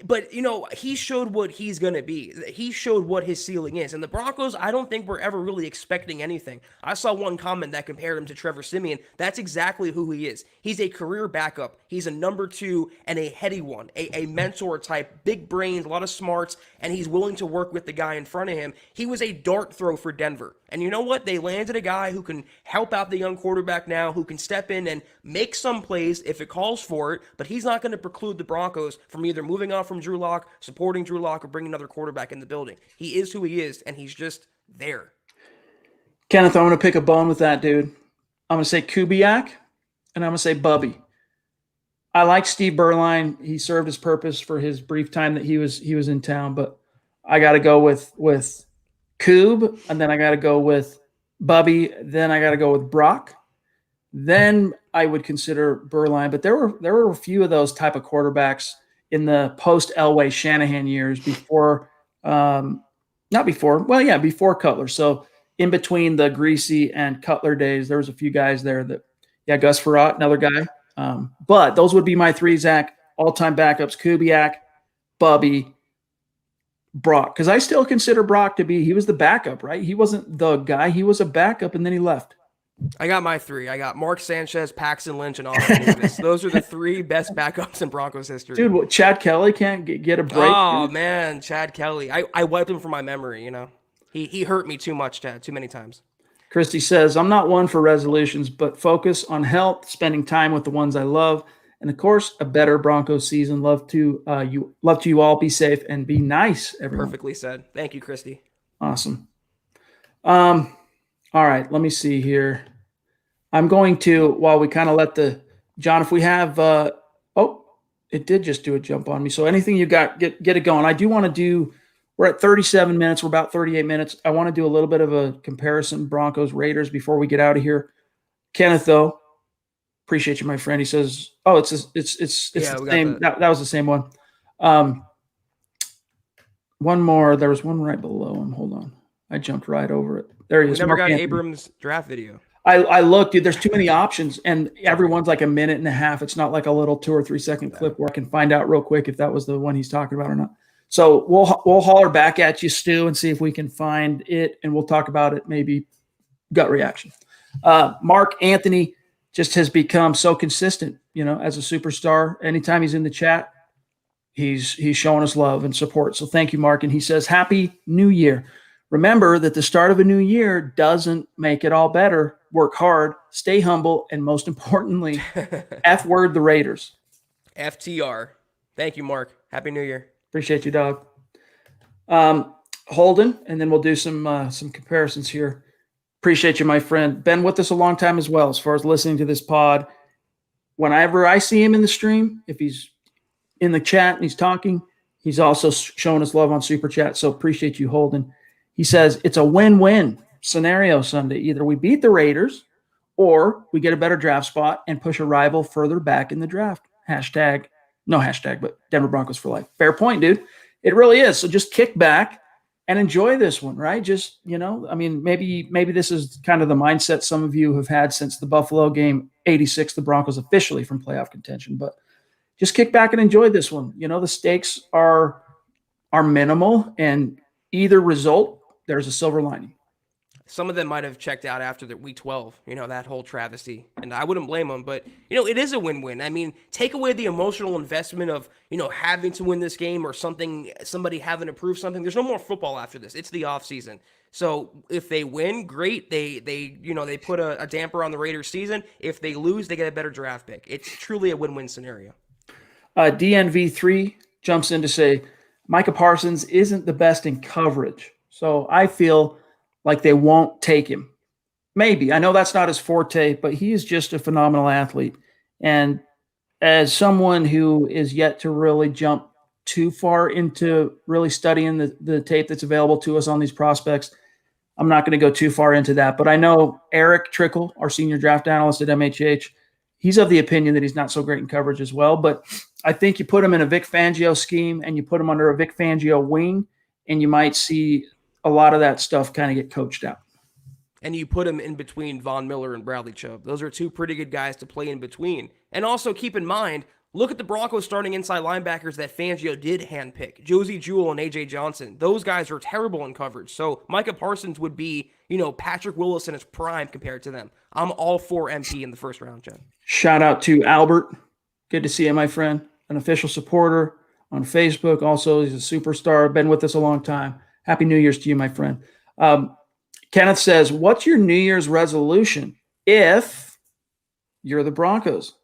But, he showed what he's going to be. He showed what his ceiling is. And the Broncos, I don't think we're ever really expecting anything. I saw one comment that compared him to Trevor Siemian. That's exactly who he is. He's a career backup. He's a number 2 and a heady one, a mentor type, big brains, a lot of smarts, and he's willing to work with the guy in front of him. He was a dart throw for Denver. And you know what? They landed a guy who can help out the young quarterback now, who can step in and make some plays if it calls for it, but he's not going to preclude the Broncos from either moving on from Drew Lock, supporting Drew Lock, or bringing another quarterback in the building. He is who he is, and he's just there. Kenneth, I'm going to pick a bone with that, dude. I'm going to say Kubiak, and I'm going to say Bubby. I like Steve Berline. He served his purpose for his brief time that he was in town, but I got to go with Koob, and then I got to go with Bubby, then I got to go with Brock. Then I would consider Berline, but there were a few of those type of quarterbacks in the post Elway Shanahan years before before Cutler. So in between the Greasy and Cutler days, there was a few guys there that, Gus Frerotte, another guy. But those would be my 3, Zach, all-time backups: Kubiak, Bubby, Brock. Because I still consider Brock he was the backup, right? He wasn't the guy. He was a backup, and then he left. I got my 3. I got Mark Sanchez, Paxton Lynch, and Austin Davis. Those are the 3 best backups in Broncos history. Dude, Chad Kelly can't get a break. Oh, dude. man, Chad Kelly. I wiped him from my memory, He hurt me too much, Chad, too many times. Christy says, I'm not one for resolutions, but focus on health, spending time with the ones I love, and, of course, a better Broncos season. Love to you all. Be safe and be nice, everyone. Perfectly said. Thank you, Christy. Awesome. All right, let me see here. I'm going to, while we kind of let John, if we have, it did just do a jump on me. So anything you got, get it going. I do want to do, we're at 37 minutes. We're about 38 minutes. I want to do a little bit of a comparison, Broncos, Raiders, before we get out of here. Kenneth, though, appreciate you, my friend. He says, it's the same. That was the same one. One more. There was one right below him. Hold on. I jumped right over it. There he is. We never got Anthony. Abrams' draft video. I looked, dude. There's too many options, and everyone's like a minute and a half. It's not like a little 2 or 3 second clip where I can find out real quick if that was the one he's talking about or not. So we'll holler back at you, Stu, and see if we can find it, and we'll talk about it. Maybe gut reaction. Mark Anthony just has become so consistent, as a superstar. Anytime he's in the chat, he's showing us love and support. So thank you, Mark. And he says, Happy New Year. Remember that the start of a new year doesn't make it all better. Work hard, stay humble, and most importantly, F word the Raiders. FTR. Thank you, Mark. Happy New Year. Appreciate you, dog. Holden, and then we'll do some comparisons here. Appreciate you, my friend. Been with us a long time as well, as far as listening to this pod. Whenever I see him in the stream, if he's in the chat and he's talking, he's also showing us love on Super Chat. So appreciate you, Holden. He says it's a win-win scenario Sunday. Either we beat the Raiders or we get a better draft spot and push a rival further back in the draft. But Denver Broncos for life. Fair point, dude. It really is. So just kick back and enjoy this one, right? Just, I mean, maybe this is kind of the mindset some of you have had since the Buffalo game 86, the Broncos officially from playoff contention, but just kick back and enjoy this one. The stakes are minimal, and either result, there's a silver lining. Some of them might have checked out after the week 12, that whole travesty. And I wouldn't blame them, but, it is a win-win. I mean, take away the emotional investment of, having to win this game or somebody having to prove something. There's no more football after this. It's the off season. So if they win, great. They put a damper on the Raiders season. If they lose, they get a better draft pick. It's truly a win-win scenario. DNV3 jumps in to say, Micah Parsons isn't the best in coverage. So I feel like they won't take him. Maybe. I know that's not his forte, but he is just a phenomenal athlete. And as someone who is yet to really jump too far into really studying the tape that's available to us on these prospects, I'm not going to go too far into that. But I know Eric Trickle, our senior draft analyst at MHH, he's of the opinion that he's not so great in coverage as well. But I think you put him in a Vic Fangio scheme and you put him under a Vic Fangio wing, and you might see a lot of that stuff kind of get coached out. And you put him in between Von Miller and Bradley Chubb. Those are two pretty good guys to play in between. And also keep in mind, look at the Broncos starting inside linebackers that Fangio did handpick. Josie Jewell and A.J. Johnson. Those guys are terrible in coverage. So Micah Parsons would be, Patrick Willis in his prime compared to them. I'm all for MP in the first round, Jen. Shout out to Albert. Good to see you, my friend. An official supporter on Facebook. Also, he's a superstar. Been with us a long time. Happy New Year's to you, my friend. Kenneth says, what's your New Year's resolution if you're the Broncos?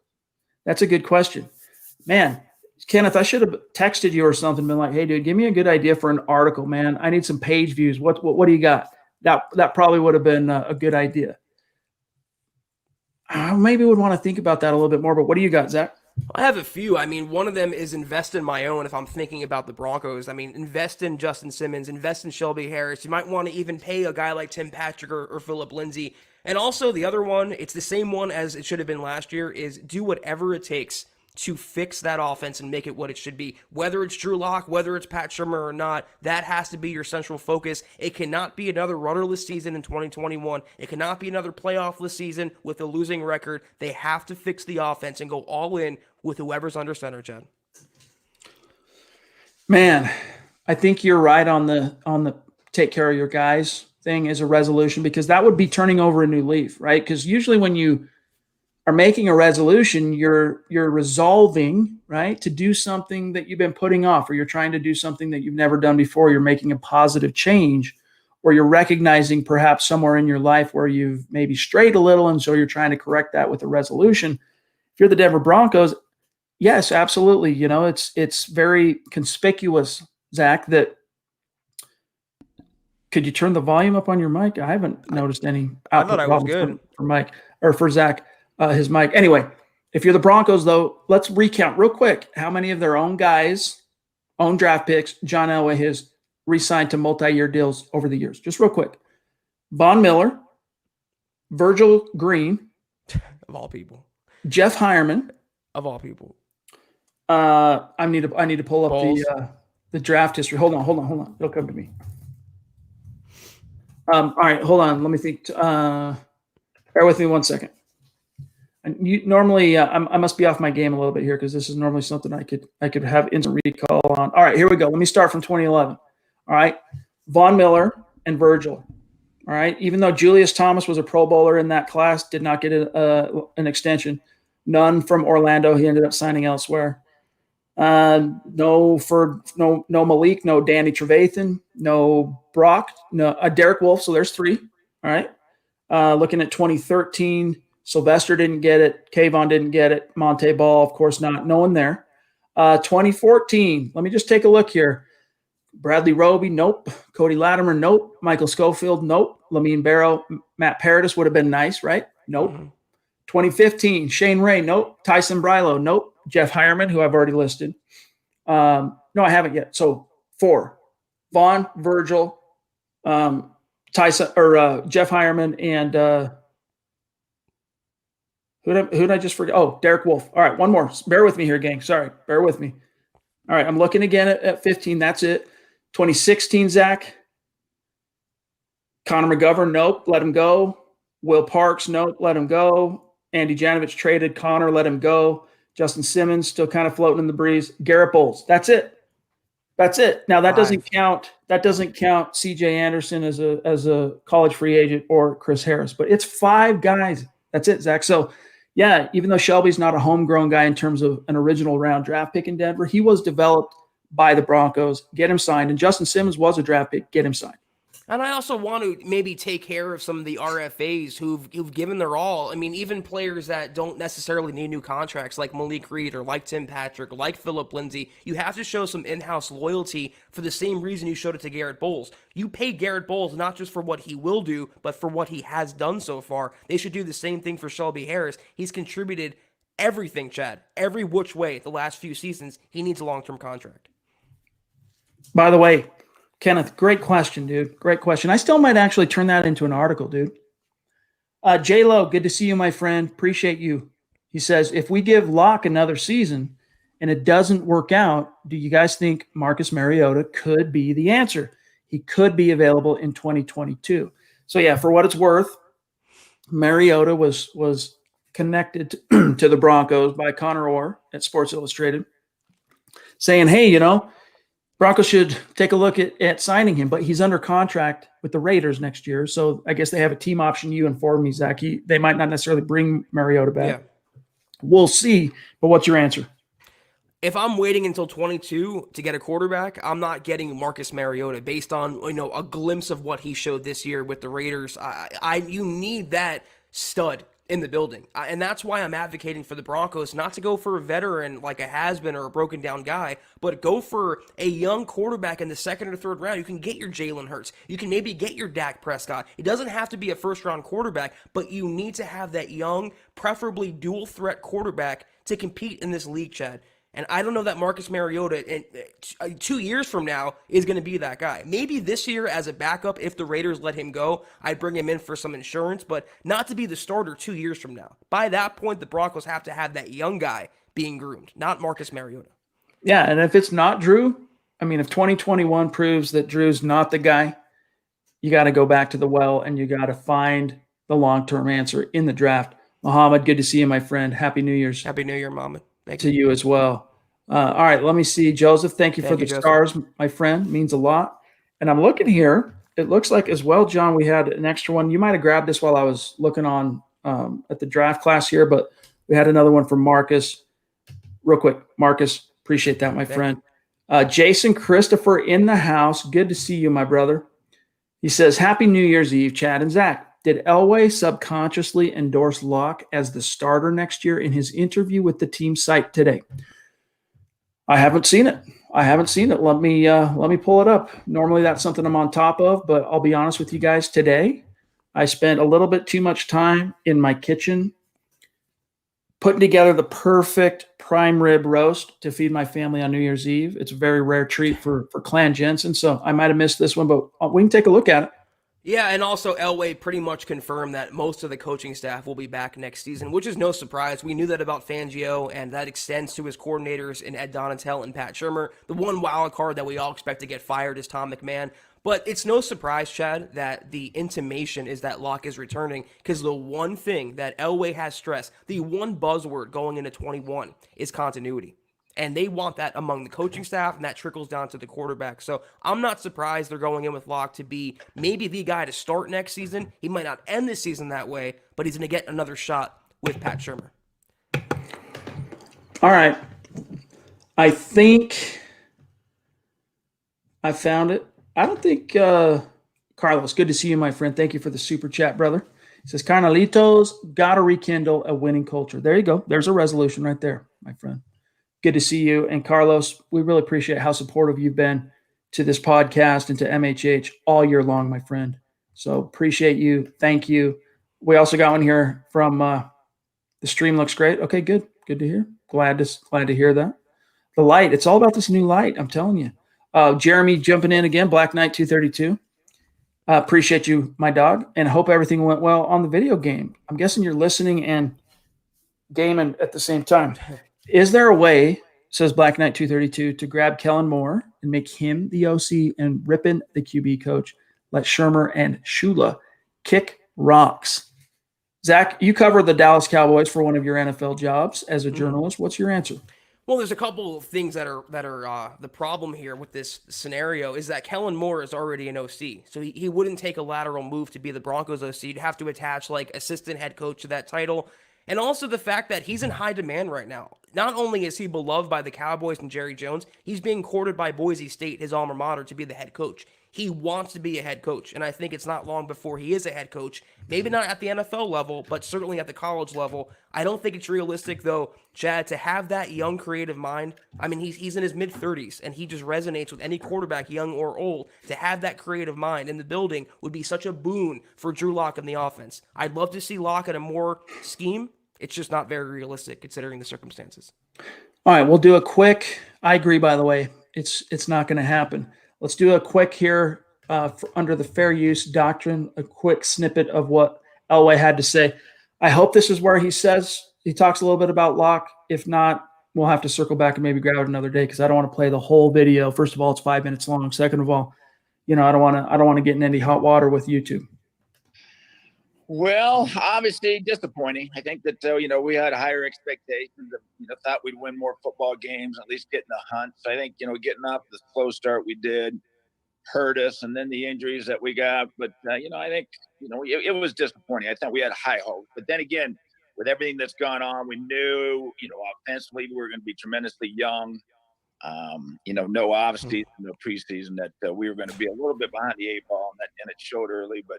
That's a good question. Man, Kenneth, I should have texted you or something, been like, hey, dude, give me a good idea for an article, man. I need some page views. What do you got? That probably would have been a good idea. I maybe would want to think about that a little bit more, but what do you got, Zach? I have a few. I mean, one of them is invest in my own if I'm thinking about the Broncos. I mean, invest in Justin Simmons, invest in Shelby Harris. You might want to even pay a guy like Tim Patrick or Phillip Lindsay. And also the other one, it's the same one as it should have been last year, is do whatever it takes to fix that offense and make it what it should be. Whether it's Drew Lock, whether it's Pat Shurmur or not, that has to be your central focus. It cannot be another rudderless season in 2021. It cannot be another playoffless season with a losing record. They have to fix the offense and go all in with whoever's under center, Jen. Man, I think you're right on the take care of your guys thing as a resolution, because that would be turning over a new leaf, right? Because usually when you are making a resolution, you're resolving, right, to do something that you've been putting off, or you're trying to do something that you've never done before. You're making a positive change, or you're recognizing perhaps somewhere in your life where you've maybe strayed a little, and so you're trying to correct that with a resolution. If you're the Denver Broncos, yes, absolutely. It's very conspicuous, Zach, that could you turn the volume up on your mic? I haven't noticed any output I thought I was good for Mike or for Zach. His mic. Anyway, if you're the Broncos, though, let's recount real quick how many of their own guys, own draft picks, John Elway has re-signed to multi-year deals over the years. Just real quick. Von Miller, Virgil Green. Of all people. Jeff Hireman. Of all people. I need to pull up the draft history. Hold on. It'll come to me. All right, hold on. Let me think. Bear with me 1 second. Normally, I must be off my game a little bit here, because this is normally something I could have instant recall on. All right, here we go. Let me start from 2011. All right, Von Miller and Virgil. All right, even though Julius Thomas was a Pro Bowler in that class, did not get an extension. None from Orlando. He ended up signing elsewhere. No Malik, no Danny Trevathan, no Brock, no Derek Wolfe. So there's three. All right. Looking at 2013. Sylvester didn't get it. Kayvon didn't get it. Monte Ball, of course not. No one there. 2014. Let me just take a look here. Bradley Roby, nope. Cody Latimer, nope. Michael Schofield, nope. Lamine Barrow, Matt Paradis would have been nice, right? Nope. Mm-hmm. 2015. Shane Ray, nope. Tyson Brilo, nope. Jeff Hireman, who I've already listed. No, I haven't yet. So 4. Vaughn, Virgil, Tyson, or Jeff Hireman, and who did I just forget? Oh, Derek Wolfe. All right, one more. Bear with me here, gang. Sorry. Bear with me. All right, I'm looking again at 15. That's it. 2016, Zach. Connor McGovern, nope, let him go. Will Parks, nope, let him go. Andy Janovich traded Connor, let him go. Justin Simmons still kind of floating in the breeze. Garrett Bowles, that's it. That's it. Now that doesn't count. That doesn't count C.J. Anderson as a college free agent or Chris Harris. But it's 5 guys. That's it, Zach. So yeah, even though Shelby's not a homegrown guy in terms of an original round draft pick in Denver, he was developed by the Broncos. Get him signed. And Justin Simmons was a draft pick. Get him signed. And I also want to maybe take care of some of the RFAs who've given their all. I mean, even players that don't necessarily need new contracts, like Malik Reed or like Tim Patrick, like Phillip Lindsay. You have to show some in-house loyalty for the same reason you showed it to Garrett Bowles. You pay Garrett Bowles not just for what he will do, but for what he has done so far. They should do the same thing for Shelby Harris. He's contributed everything, Chad, every which way the last few seasons. He needs a long-term contract. By the way, Kenneth, great question, dude. Great question. I still might actually turn that into an article, dude. J-Lo, good to see you, my friend. Appreciate you. He says, if we give Locke another season and it doesn't work out, do you guys think Marcus Mariota could be the answer? He could be available in 2022. So, yeah, for what it's worth, Mariota was connected to the Broncos by Connor Orr at Sports Illustrated saying, hey, Broncos should take a look at signing him, but he's under contract with the Raiders next year. So I guess they have a team option. You informed me, Zach. They might not necessarily bring Mariota back. Yeah. We'll see. But what's your answer? If I'm waiting until 22 to get a quarterback, I'm not getting Marcus Mariota based on a glimpse of what he showed this year with the Raiders. You need that stud in the building. And that's why I'm advocating for the Broncos not to go for a veteran like a has-been or a broken down guy, but go for a young quarterback in the second or third round. You can get your Jalen Hurts. You can maybe get your Dak Prescott. It doesn't have to be a first-round quarterback, but you need to have that young, preferably dual-threat quarterback to compete in this league, Chad. And I don't know that Marcus Mariota in 2 years from now is going to be that guy. Maybe this year as a backup, if the Raiders let him go, I'd bring him in for some insurance, but not to be the starter 2 years from now. By that point, the Broncos have to have that young guy being groomed, not Marcus Mariota. Yeah, and if it's not Drew, if 2021 proves that Drew's not the guy, you got to go back to the well and you got to find the long-term answer in the draft. Muhammad, good to see you, my friend. Happy New Year's. Happy New Year, Muhammad. Thank to you as well. All right, let me see. Joseph, thank you for the stars, my friend. Means a lot. And I'm looking here. It looks like as well, John, we had an extra one. You might have grabbed this while I was looking on at the draft class here, but we had another one from Marcus. Real quick, Marcus, appreciate that, my friend. Jason Christopher in the house. Good to see you, my brother. He says, Happy New Year's Eve, Chad and Zach. Did Elway subconsciously endorse Locke as the starter next year in his interview with the team site today? I haven't seen it. Let me pull it up. Normally that's something I'm on top of, but I'll be honest with you guys. Today, I spent a little bit too much time in my kitchen putting together the perfect prime rib roast to feed my family on New Year's Eve. It's a very rare treat for Clan Jensen, so I might have missed this one, but we can take a look at it. Yeah, and also Elway pretty much confirmed that most of the coaching staff will be back next season, which is no surprise. We knew that about Fangio, and that extends to his coordinators in Ed Donatel and Pat Shurmur. The one wild card that we all expect to get fired is Tom McMahon. But it's no surprise, Chad, that the intimation is that Locke is returning, because the one thing that Elway has stressed, the one buzzword going into 21, is continuity. And they want that among the coaching staff, and that trickles down to the quarterback. So I'm not surprised they're going in with Locke to be maybe the guy to start next season. He might not end this season that way, but he's going to get another shot with Pat Shurmur. All right. I think I found it. I don't think Carlos, good to see you, my friend. Thank you for the super chat, brother. He says, Carnalitos, got to rekindle a winning culture. There you go. There's a resolution right there, my friend. Good to see you. And Carlos, we really appreciate how supportive you've been to this podcast and to MHH all year long, my friend. So appreciate you. Thank you. We also got one here from the stream looks great. Okay, good. Good to hear. Glad to hear that. The light. It's all about this new light. I'm telling you. Jeremy jumping in again. Black Knight 232. Appreciate you, my dog, and hope everything went well on the video game. I'm guessing you're listening and gaming at the same time. Is there a way says Black Knight 232, to grab Kellen Moore and make him the OC and Rippin the QB coach. Let Shermer and Shula kick rocks. Zach, you cover the Dallas Cowboys for one of your NFL jobs as a journalist. What's your answer? Well, there's a couple of things that are the problem here with this scenario is that Kellen Moore is already an OC, so he wouldn't take a lateral move to be the Broncos OC. You'd have to attach like assistant head coach to that title, and also the fact that he's in high demand right now. Not only is he beloved by the Cowboys and Jerry Jones, he's being courted by Boise State, his alma mater, to be the head coach. He wants to be a head coach, and I think it's not long before he is a head coach. Maybe not at the NFL level, but certainly at the college level. I don't think it's realistic, though, Chad, to have that young creative mind. I mean, he's in his mid-30s, and he just resonates with any quarterback, young or old. To have that creative mind in the building would be such a boon for Drew Lock in the offense. I'd love to see Lock in a more scheme. It's just not very realistic considering the circumstances. All right, we'll do a quick. I agree, by the way. It's not going to happen. Let's do a quick here under the fair use doctrine, a quick snippet of what Elway had to say. I hope this is where he talks a little bit about Locke. If not, we'll have to circle back and maybe grab it another day because I don't want to play the whole video. First of all, it's 5 minutes long. Second of all, I don't want to get in any hot water with YouTube. Well, obviously disappointing. I think that, we had higher expectations of, thought we'd win more football games, at least get in the hunt. So I think, getting off the slow start we did hurt us, and then the injuries that we got. But, I think, it was disappointing. I thought we had high hopes. But then again, with everything that's gone on, we knew, offensively we were going to be tremendously young. No off season, no preseason, that we were going to be a little bit behind the eight ball, and it showed early. But,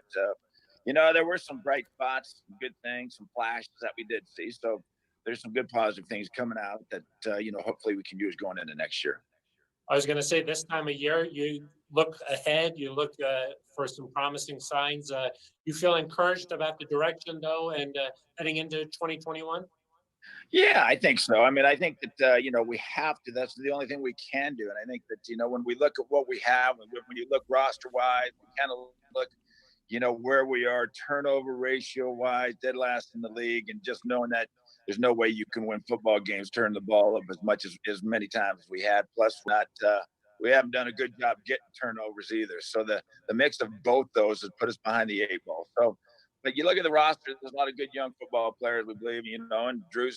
there were some bright spots, some good things, some flashes that we did see. So there's some good positive things coming out that, hopefully we can use going into next year. I was going to say this time of year, you look ahead, you look for some promising signs. You feel encouraged about the direction, though, and heading into 2021? Yeah, I think so. I mean, I think that, we have to. That's the only thing we can do. And I think that, when we look at what we have, when you look roster-wise, we kind of look – where we are turnover ratio wise, dead last in the league, and just knowing that there's no way you can win football games, turn the ball up as many times as we had. Plus, we haven't done a good job getting turnovers either. So the mix of both those has put us behind the eight ball. So, but you look at the roster, there's a lot of good young football players, we believe, and Drew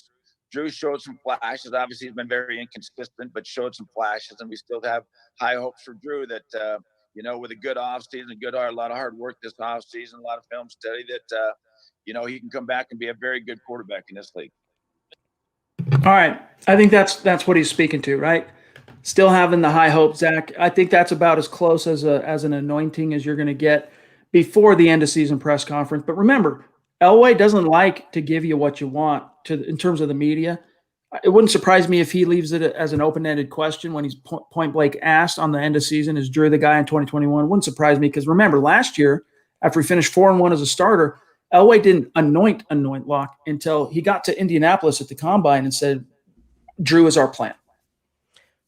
showed some flashes. Obviously, he's been very inconsistent, but showed some flashes, and we still have high hopes for Drew that, with a good offseason, a lot of hard work this offseason, a lot of film study that, he can come back and be a very good quarterback in this league. All right. I think that's what he's speaking to, right? Still having the high hope, Zach. I think that's about as close as an anointing as you're going to get before the end of season press conference. But remember, Elway doesn't like to give you what you want in terms of the media. It wouldn't surprise me if he leaves it as an open-ended question when he's point blank asked on the end of season, is Drew the guy in 2021? It wouldn't surprise me because remember last year, after he finished 4-1 as a starter, Elway didn't anoint Locke until he got to Indianapolis at the Combine and said, Drew is our plan.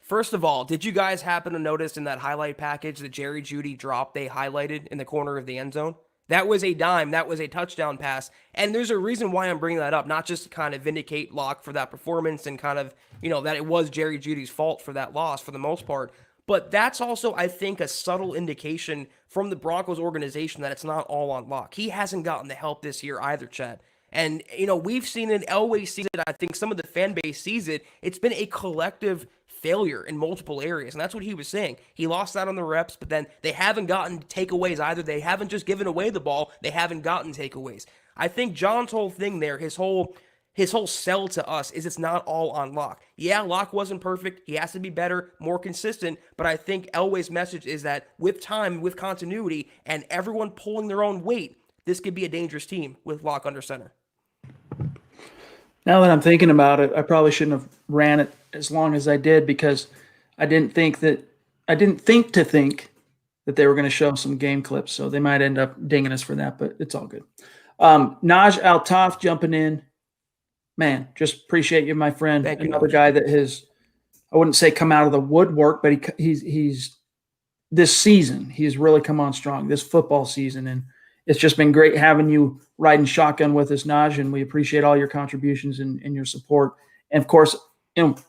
First of all, did you guys happen to notice in that highlight package that Jerry Jeudy drop they highlighted in the corner of the end zone? That was a dime. That was a touchdown pass. And there's a reason why I'm bringing that up, not just to kind of vindicate Locke for that performance and kind of, that it was Jerry Jeudy's fault for that loss for the most part. But that's also, I think, a subtle indication from the Broncos organization that it's not all on Locke. He hasn't gotten the help this year either, Chad. And, we've seen it, Elway sees it, I think some of the fan base sees it. It's been a collective failure in multiple areas, and that's what he was saying. He lost out on the reps, but then they haven't gotten takeaways either. They haven't just given away the ball. They haven't gotten takeaways. I think John's whole thing there, his whole sell to us is it's not all on Locke. Yeah, Locke wasn't perfect. He has to be better, more consistent, but I think Elway's message is that with time, with continuity, and everyone pulling their own weight, this could be a dangerous team with Locke under center. Now that I'm thinking about it, I probably shouldn't have ran it as long as I did because I didn't think that they were going to show some game clips. So they might end up dinging us for that, but it's all good. NaJAltaf jumping in. Man, just appreciate you, my friend. Thank you, another guy that has, I wouldn't say come out of the woodwork, but he's this season, he's really come on strong this football season. And it's just been great having you riding shotgun with us, Naj, and we appreciate all your contributions and your support. And, of course,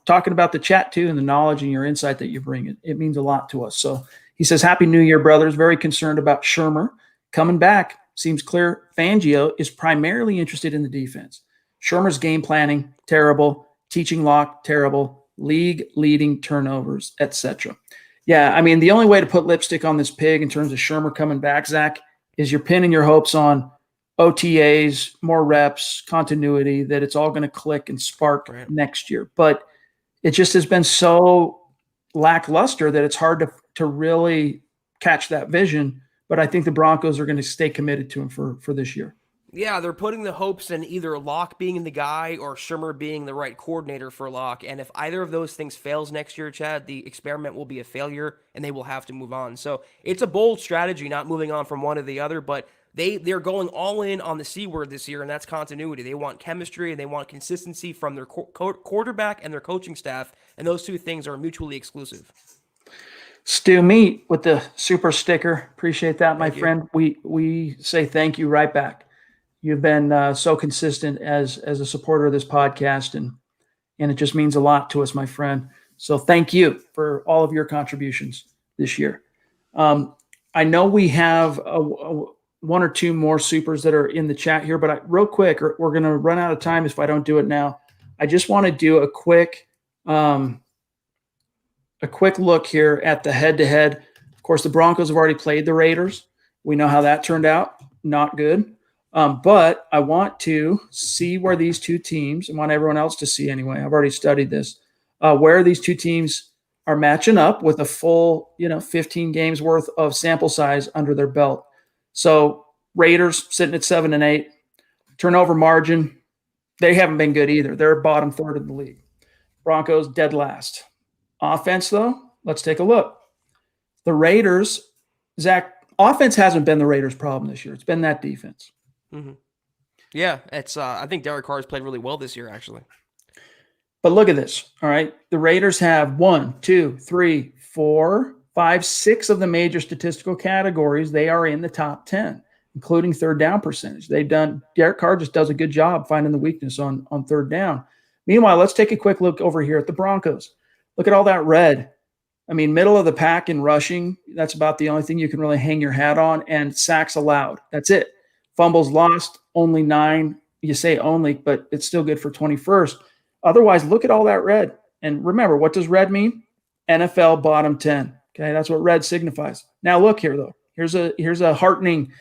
talking about the chat too and the knowledge and your insight that you bring. It means a lot to us. So he says, Happy New Year, brothers. Very concerned about Shurmur coming back. Seems clear Fangio is primarily interested in the defense. Shurmur's game planning, terrible. Teaching lock, terrible. League leading turnovers, etc. Yeah, I mean, the only way to put lipstick on this pig in terms of Shurmur coming back, Zach, is you're pinning your hopes on OTAs, more reps, continuity, that it's all going to click and spark next year. But it just has been so lackluster that it's hard to really catch that vision. But I think the Broncos are going to stay committed to him for this year. Yeah, they're putting the hopes in either Locke being the guy or Shurmur being the right coordinator for Locke. And if either of those things fails next year, Chad, the experiment will be a failure and they will have to move on. So it's a bold strategy, not moving on from one or the other, but they're going all in on the C word this year, and that's continuity. They want chemistry and they want consistency from their quarterback and their coaching staff, and those two things are mutually exclusive. Stu Meat with the super sticker. Appreciate that, my friend. We say thank you right back. You've been so consistent as a supporter of this podcast, and it just means a lot to us, my friend. So thank you for all of your contributions this year. I know we have one or two more supers that are in the chat here, but real quick, we're going to run out of time if I don't do it now. I just want to do a quick look here at the head-to-head. Of course, the Broncos have already played the Raiders. We know how that turned out. Not good. But I want to see where these two teams, I want everyone else to see anyway, I've already studied this, where these two teams are matching up with a full, 15 games worth of sample size under their belt. So Raiders sitting at 7-8, turnover margin, they haven't been good either. They're bottom third in the league. Broncos dead last. Offense, though, let's take a look. The Raiders, Zach, offense hasn't been the Raiders' problem this year. It's been that defense. Mm-hmm. Yeah, it's. I think Derek Carr has played really well this year, actually. But look at this. All right, the Raiders have 1, 2, 3, 4, 5, 6 of the major statistical categories. They are in the top 10, including third down percentage. Derek Carr just does a good job finding the weakness on third down. Meanwhile, let's take a quick look over here at the Broncos. Look at all that red. I mean, middle of the pack in rushing. That's about the only thing you can really hang your hat on. And sacks allowed. That's it. Fumbles lost, only 9. You say only, but it's still good for 21st. Otherwise, look at all that red. And remember, what does red mean? NFL bottom 10. Okay, that's what red signifies. Now look here, though. Here's a heartening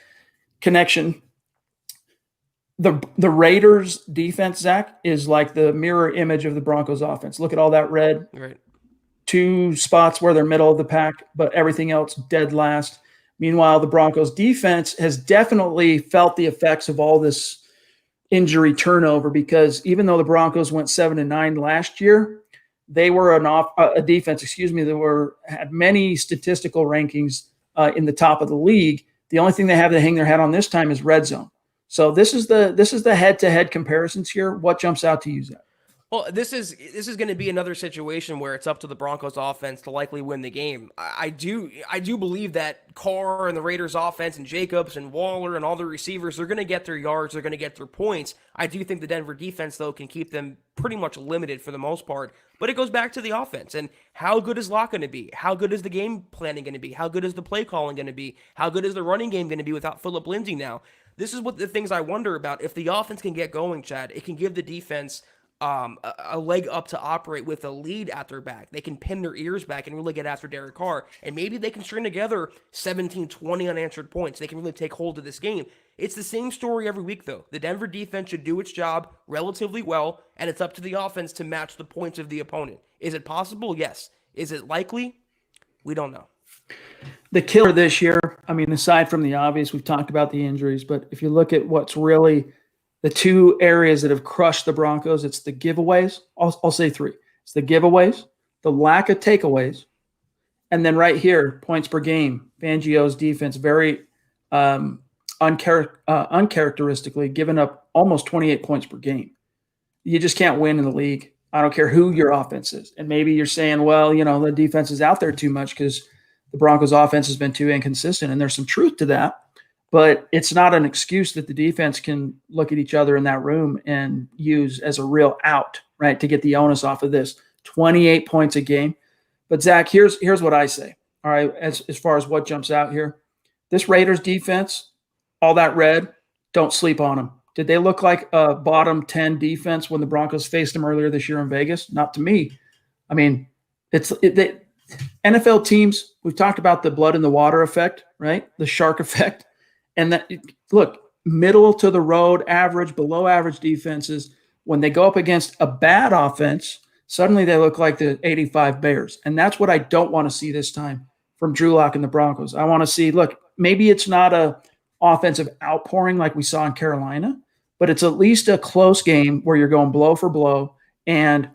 connection. The Raiders defense, Zach, is like the mirror image of the Broncos offense. Look at all that red. Right. 2 spots where they're middle of the pack, but everything else dead last. Meanwhile, the Broncos defense has definitely felt the effects of all this injury turnover, because even though the Broncos went 7-9 last year, they were a defense, that had many statistical rankings in the top of the league. The only thing they have to hang their hat on this time is red zone. So this is the head-to-head comparisons here. What jumps out to you, Zach? Well, this is going to be another situation where it's up to the Broncos offense to likely win the game. I do believe that Carr and the Raiders offense and Jacobs and Waller and all the receivers are going to get their yards, they're going to get their points. I do think the Denver defense, though, can keep them pretty much limited for the most part. But it goes back to the offense. And how good is Locke going to be? How good is the game planning going to be? How good is the play calling going to be? How good is the running game going to be without Phillip Lindsay now? This is what the things I wonder about. If the offense can get going, Chad, it can give the defense a leg up to operate with a lead at their back. They can pin their ears back and really get after Derek Carr. And maybe they can string together 17, 20 unanswered points. They can really take hold of this game. It's the same story every week, though. The Denver defense should do its job relatively well, and it's up to the offense to match the points of the opponent. Is it possible? Yes. Is it likely? We don't know. The killer this year, I mean, aside from the obvious, we've talked about the injuries, but if you look at what's really the two areas that have crushed the Broncos, it's the giveaways. I'll say 3. It's the giveaways, the lack of takeaways, and then right here, points per game. Fangio's defense very uncharacteristically giving up almost 28 points per game. You just can't win in the league. I don't care who your offense is. And maybe you're saying, well, the defense is out there too much because the Broncos offense has been too inconsistent, and there's some truth to that. But it's not an excuse that the defense can look at each other in that room and use as a real out, right, to get the onus off of this. 28 points a game. But Zach, here's what I say. All right, as far as what jumps out here, this Raiders defense, all that red, don't sleep on them. Did they look like a bottom 10 defense when the Broncos faced them earlier this year in Vegas? Not to me. I mean, NFL teams, we've talked about the blood in the water effect, right? The shark effect. And that, look, middle to the road, average, below average defenses, when they go up against a bad offense, suddenly they look like the 85 Bears. And that's what I don't want to see this time from Drew Lock and the Broncos. I want to see, look, maybe it's not a offensive outpouring like we saw in Carolina, but it's at least a close game where you're going blow for blow. And,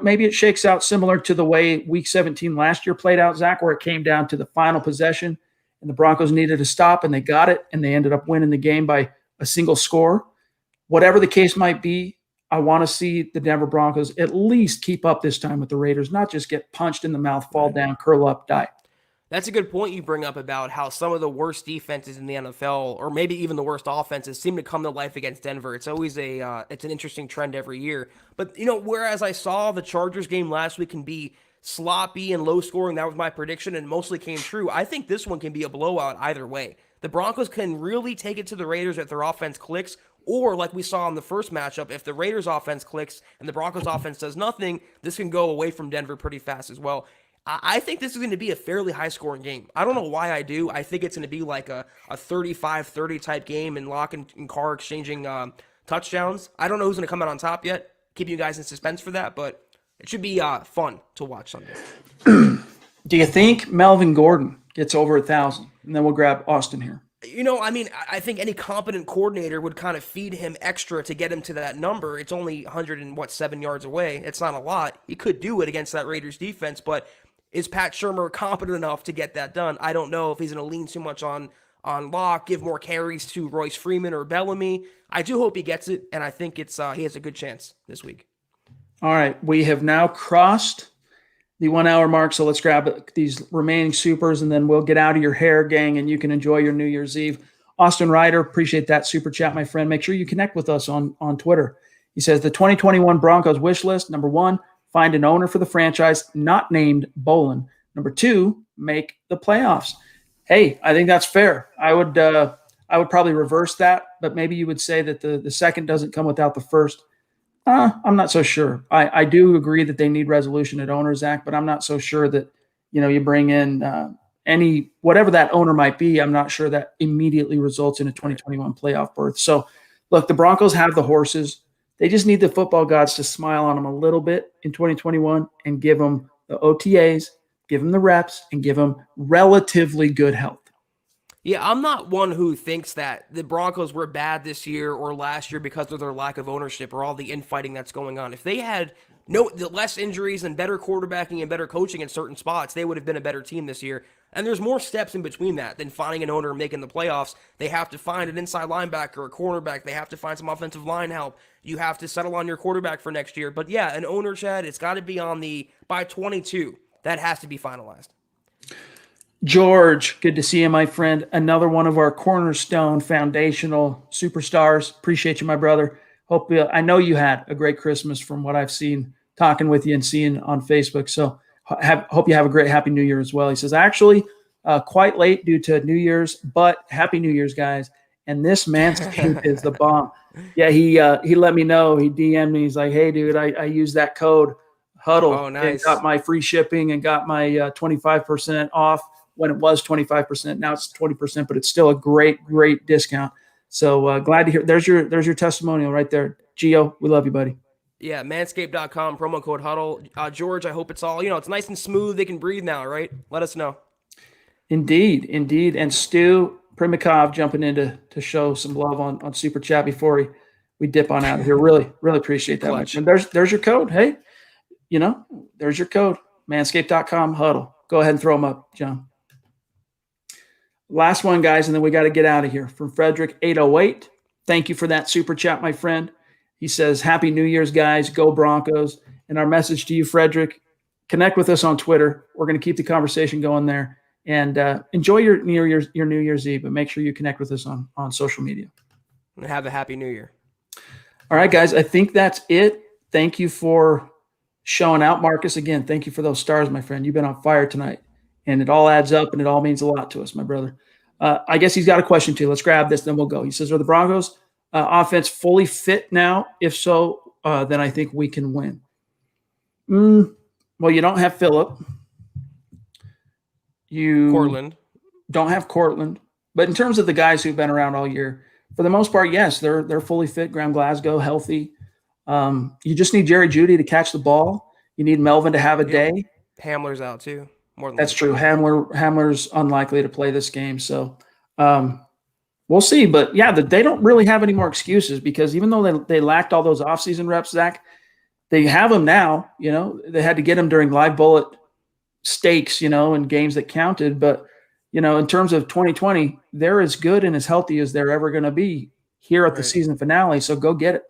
maybe it shakes out similar to the way Week 17 last year played out, Zach, where it came down to the final possession and the Broncos needed to stop and they got it and they ended up winning the game by a single score. Whatever the case might be, I want to see the Denver Broncos at least keep up this time with the Raiders, not just get punched in the mouth, fall down, curl up, die. That's a good point you bring up about how some of the worst defenses in the NFL, or maybe even the worst offenses, seem to come to life against Denver. It's always it's an interesting trend every year. But, whereas I saw the Chargers game last week can be sloppy and low scoring, that was my prediction, and mostly came true. I think this one can be a blowout either way. The Broncos can really take it to the Raiders if their offense clicks, or like we saw in the first matchup, if the Raiders offense clicks and the Broncos offense does nothing, this can go away from Denver pretty fast as well. I think this is going to be a fairly high-scoring game. I don't know why I do. I think it's going to be like a 35-30 type game and Lock and Carr exchanging touchdowns. I don't know who's going to come out on top yet. Keep you guys in suspense for that, but it should be fun to watch Sunday. Do you think Melvin Gordon gets over 1,000? And then we'll grab Austin here. I think any competent coordinator would kind of feed him extra to get him to that number. It's only 7 yards away. It's not a lot. He could do it against that Raiders defense, but is Pat Shurmur competent enough to get that done? I don't know if he's going to lean too much on Locke, give more carries to Royce Freeman or Bellamy. I do hope he gets it, and I think it's he has a good chance this week. All right, we have now crossed the 1 hour mark, so let's grab these remaining supers, and then we'll get out of your hair, gang, and you can enjoy your New Year's Eve. Austin Ryder, appreciate that super chat, my friend. Make sure you connect with us on Twitter. He says, the 2021 Broncos wish list, number 1, find an owner for the franchise not named Bolin. Number 2, make the playoffs. Hey, I think that's fair. I would probably reverse that, but maybe you would say that the second doesn't come without the first. I'm not so sure. I do agree that they need resolution at owner, Zach, but I'm not so sure that, you bring in whatever that owner might be. I'm not sure that immediately results in a 2021 playoff berth. So look, the Broncos have the horses. They just need the football gods to smile on them a little bit in 2021 and give them the OTAs, give them the reps, and give them relatively good health. Yeah, I'm not one who thinks that the Broncos were bad this year or last year because of their lack of ownership or all the infighting that's going on. If they had less injuries and better quarterbacking and better coaching in certain spots, they would have been a better team this year. And there's more steps in between that than finding an owner and making the playoffs. They have to find an inside linebacker, a cornerback. They have to find some offensive line help. You have to settle on your quarterback for next year. But yeah, an owner, Chad, it's got to be by 22. That has to be finalized. George, good to see you, my friend. Another one of our cornerstone foundational superstars. Appreciate you, my brother. I know you had a great Christmas from what I've seen talking with you and seeing on Facebook. So hope you have a great Happy New Year as well. He says, actually, quite late due to New Year's, but Happy New Year's, guys. And this Manscaped is the bomb. Yeah, he let me know. He DM'd me. He's like, hey, dude, I used that code Huddle. Oh, nice. And got my free shipping and got my 25% off when it was 25%. Now it's 20%, but it's still a great, great discount. So glad to hear. There's your testimonial right there. Gio, we love you, buddy. Yeah, manscaped.com, promo code Huddle. George, I hope it's all, it's nice and smooth. They can breathe now, right? Let us know. Indeed. And Stu Primakov jumping in to show some love on Super Chat before we dip on out of here. Really, really appreciate that much. And there's your code. Hey, there's your code. Manscaped.com, Huddle. Go ahead and throw them up, John. Last one, guys, and then we got to get out of here. From Frederick 808. Thank you for that Super Chat, my friend. He says, Happy New Year's, guys. Go Broncos. And our message to you, Frederick, connect with us on Twitter. We're going to keep the conversation going there. And enjoy your New Year's Eve, but make sure you connect with us on social media. And have a Happy New Year. All right, guys, I think that's it. thank you for showing out, Marcus. Again, thank you for those stars, my friend. You've been on fire tonight, and it all adds up, and it all means a lot to us, my brother. I guess he's got a question too. Let's grab this, then we'll go. He says, are the Broncos offense fully fit now? If so, then I think we can win. Well, you don't have Phillip. You Cortland. don't have Cortland. But in terms of the guys who've been around all year, for the most part, yes, they're fully fit. Graham Glasgow, healthy. You just need Jerry Jeudy to catch the ball. You need Melvin to have a day. Hamler's out too. That's true. Hamler's unlikely to play this game. So we'll see. But, yeah, they don't really have any more excuses because even though they lacked all those offseason reps, Zach, they have them now. You know, they had to get them during live bullet stakes, you know, and games that counted. But, you know, in terms of 2020, they're as good and as healthy as they're ever going to be here at the season finale. So go get it.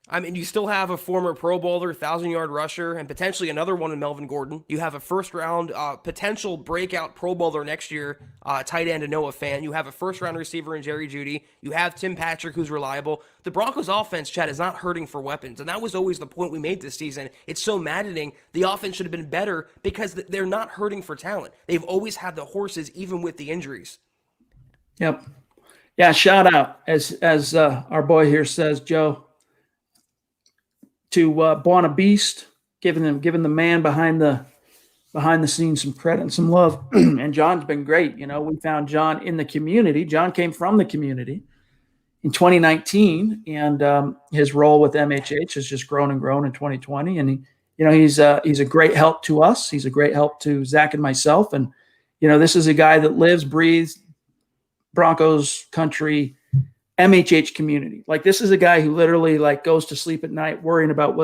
I mean, you still have a former Pro Bowler, 1,000-yard rusher, and potentially another one in Melvin Gordon. You have a first-round potential breakout Pro Bowler next year, tight end Noah Fant. You have a first-round receiver in Jerry Jeudy. You have Tim Patrick, who's reliable. The Broncos' offense, Chad, is not hurting for weapons, and that was always the point we made this season. It's so maddening. The offense should have been better because they're not hurting for talent. They've always had the horses, even with the injuries. Yep. Yeah, shout out, as our boy here says, Joe, to Buona Beast, giving the man behind the scenes some credit and some love. And John's been great. You know, we found John in the community. John came from the community in 2019, and his role with MHH has just grown and grown in 2020. And he's a great help to us. He's a great help to Zach and myself. And you know, this is a guy that lives, breathes Broncos country, MHH community. Like, this is a guy who literally goes to sleep at night worrying about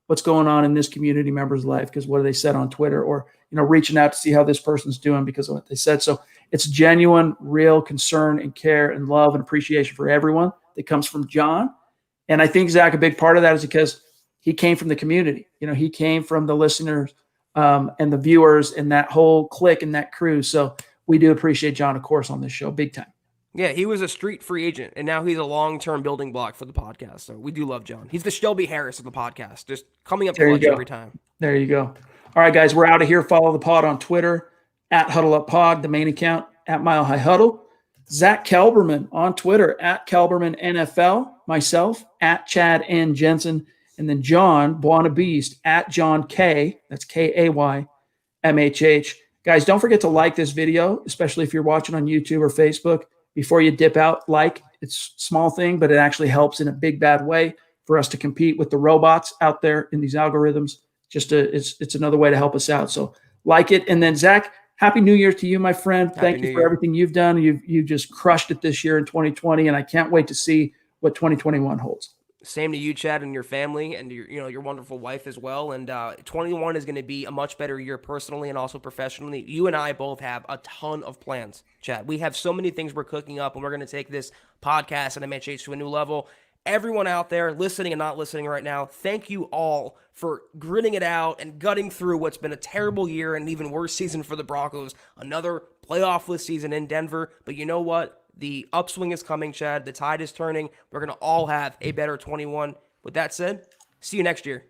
what's going on in this community member's life because what they said on Twitter, or, you know, reaching out to see how this person's doing because of what they said. So it's genuine, real concern and care and love and appreciation for everyone that comes from John. And I think, Zach, a big part of that is because he came from the community. You know, he came from the listeners and the viewers and that whole clique and that crew. So we do appreciate John, of course, on this show, big time. Yeah, he was a street free agent, and now he's a long-term building block for the podcast. So we do love John. He's the Shelby Harris of the podcast, just coming up clutch every time. There you go. All right, guys, we're out of here. Follow the pod on Twitter, @HuddleUpPod, the main account, @MileHighHuddle. Zach Kelberman on Twitter, @KelbermanNFL. Myself, @Chad and Jensen. And then John, Buona Beast, @JohnK, that's KAY, Guys, don't forget to like this video, especially if you're watching on YouTube or Facebook. Before you dip out, it's a small thing, but it actually helps in a big, bad way for us to compete with the robots out there in these algorithms. It's another way to help us out. So like it. And then, Zach, Happy New Year to you, my friend. Thank you for everything you've done. You've just crushed it this year in 2020, and I can't wait to see what 2021 holds. Same to you, Chad, and your family, and your wonderful wife as well. And 21 is going to be a much better year personally and also professionally. You and I both have a ton of plans, Chad. We have so many things we're cooking up, and we're going to take this podcast and MHH to a new level. Everyone out there listening and not listening right now, thank you all for gritting it out and gutting through what's been a terrible year and an even worse season for the Broncos. Another playoff-less season in Denver. But you know what? The upswing is coming, Chad. The tide is turning. We're going to all have a better 21. With that said, see you next year.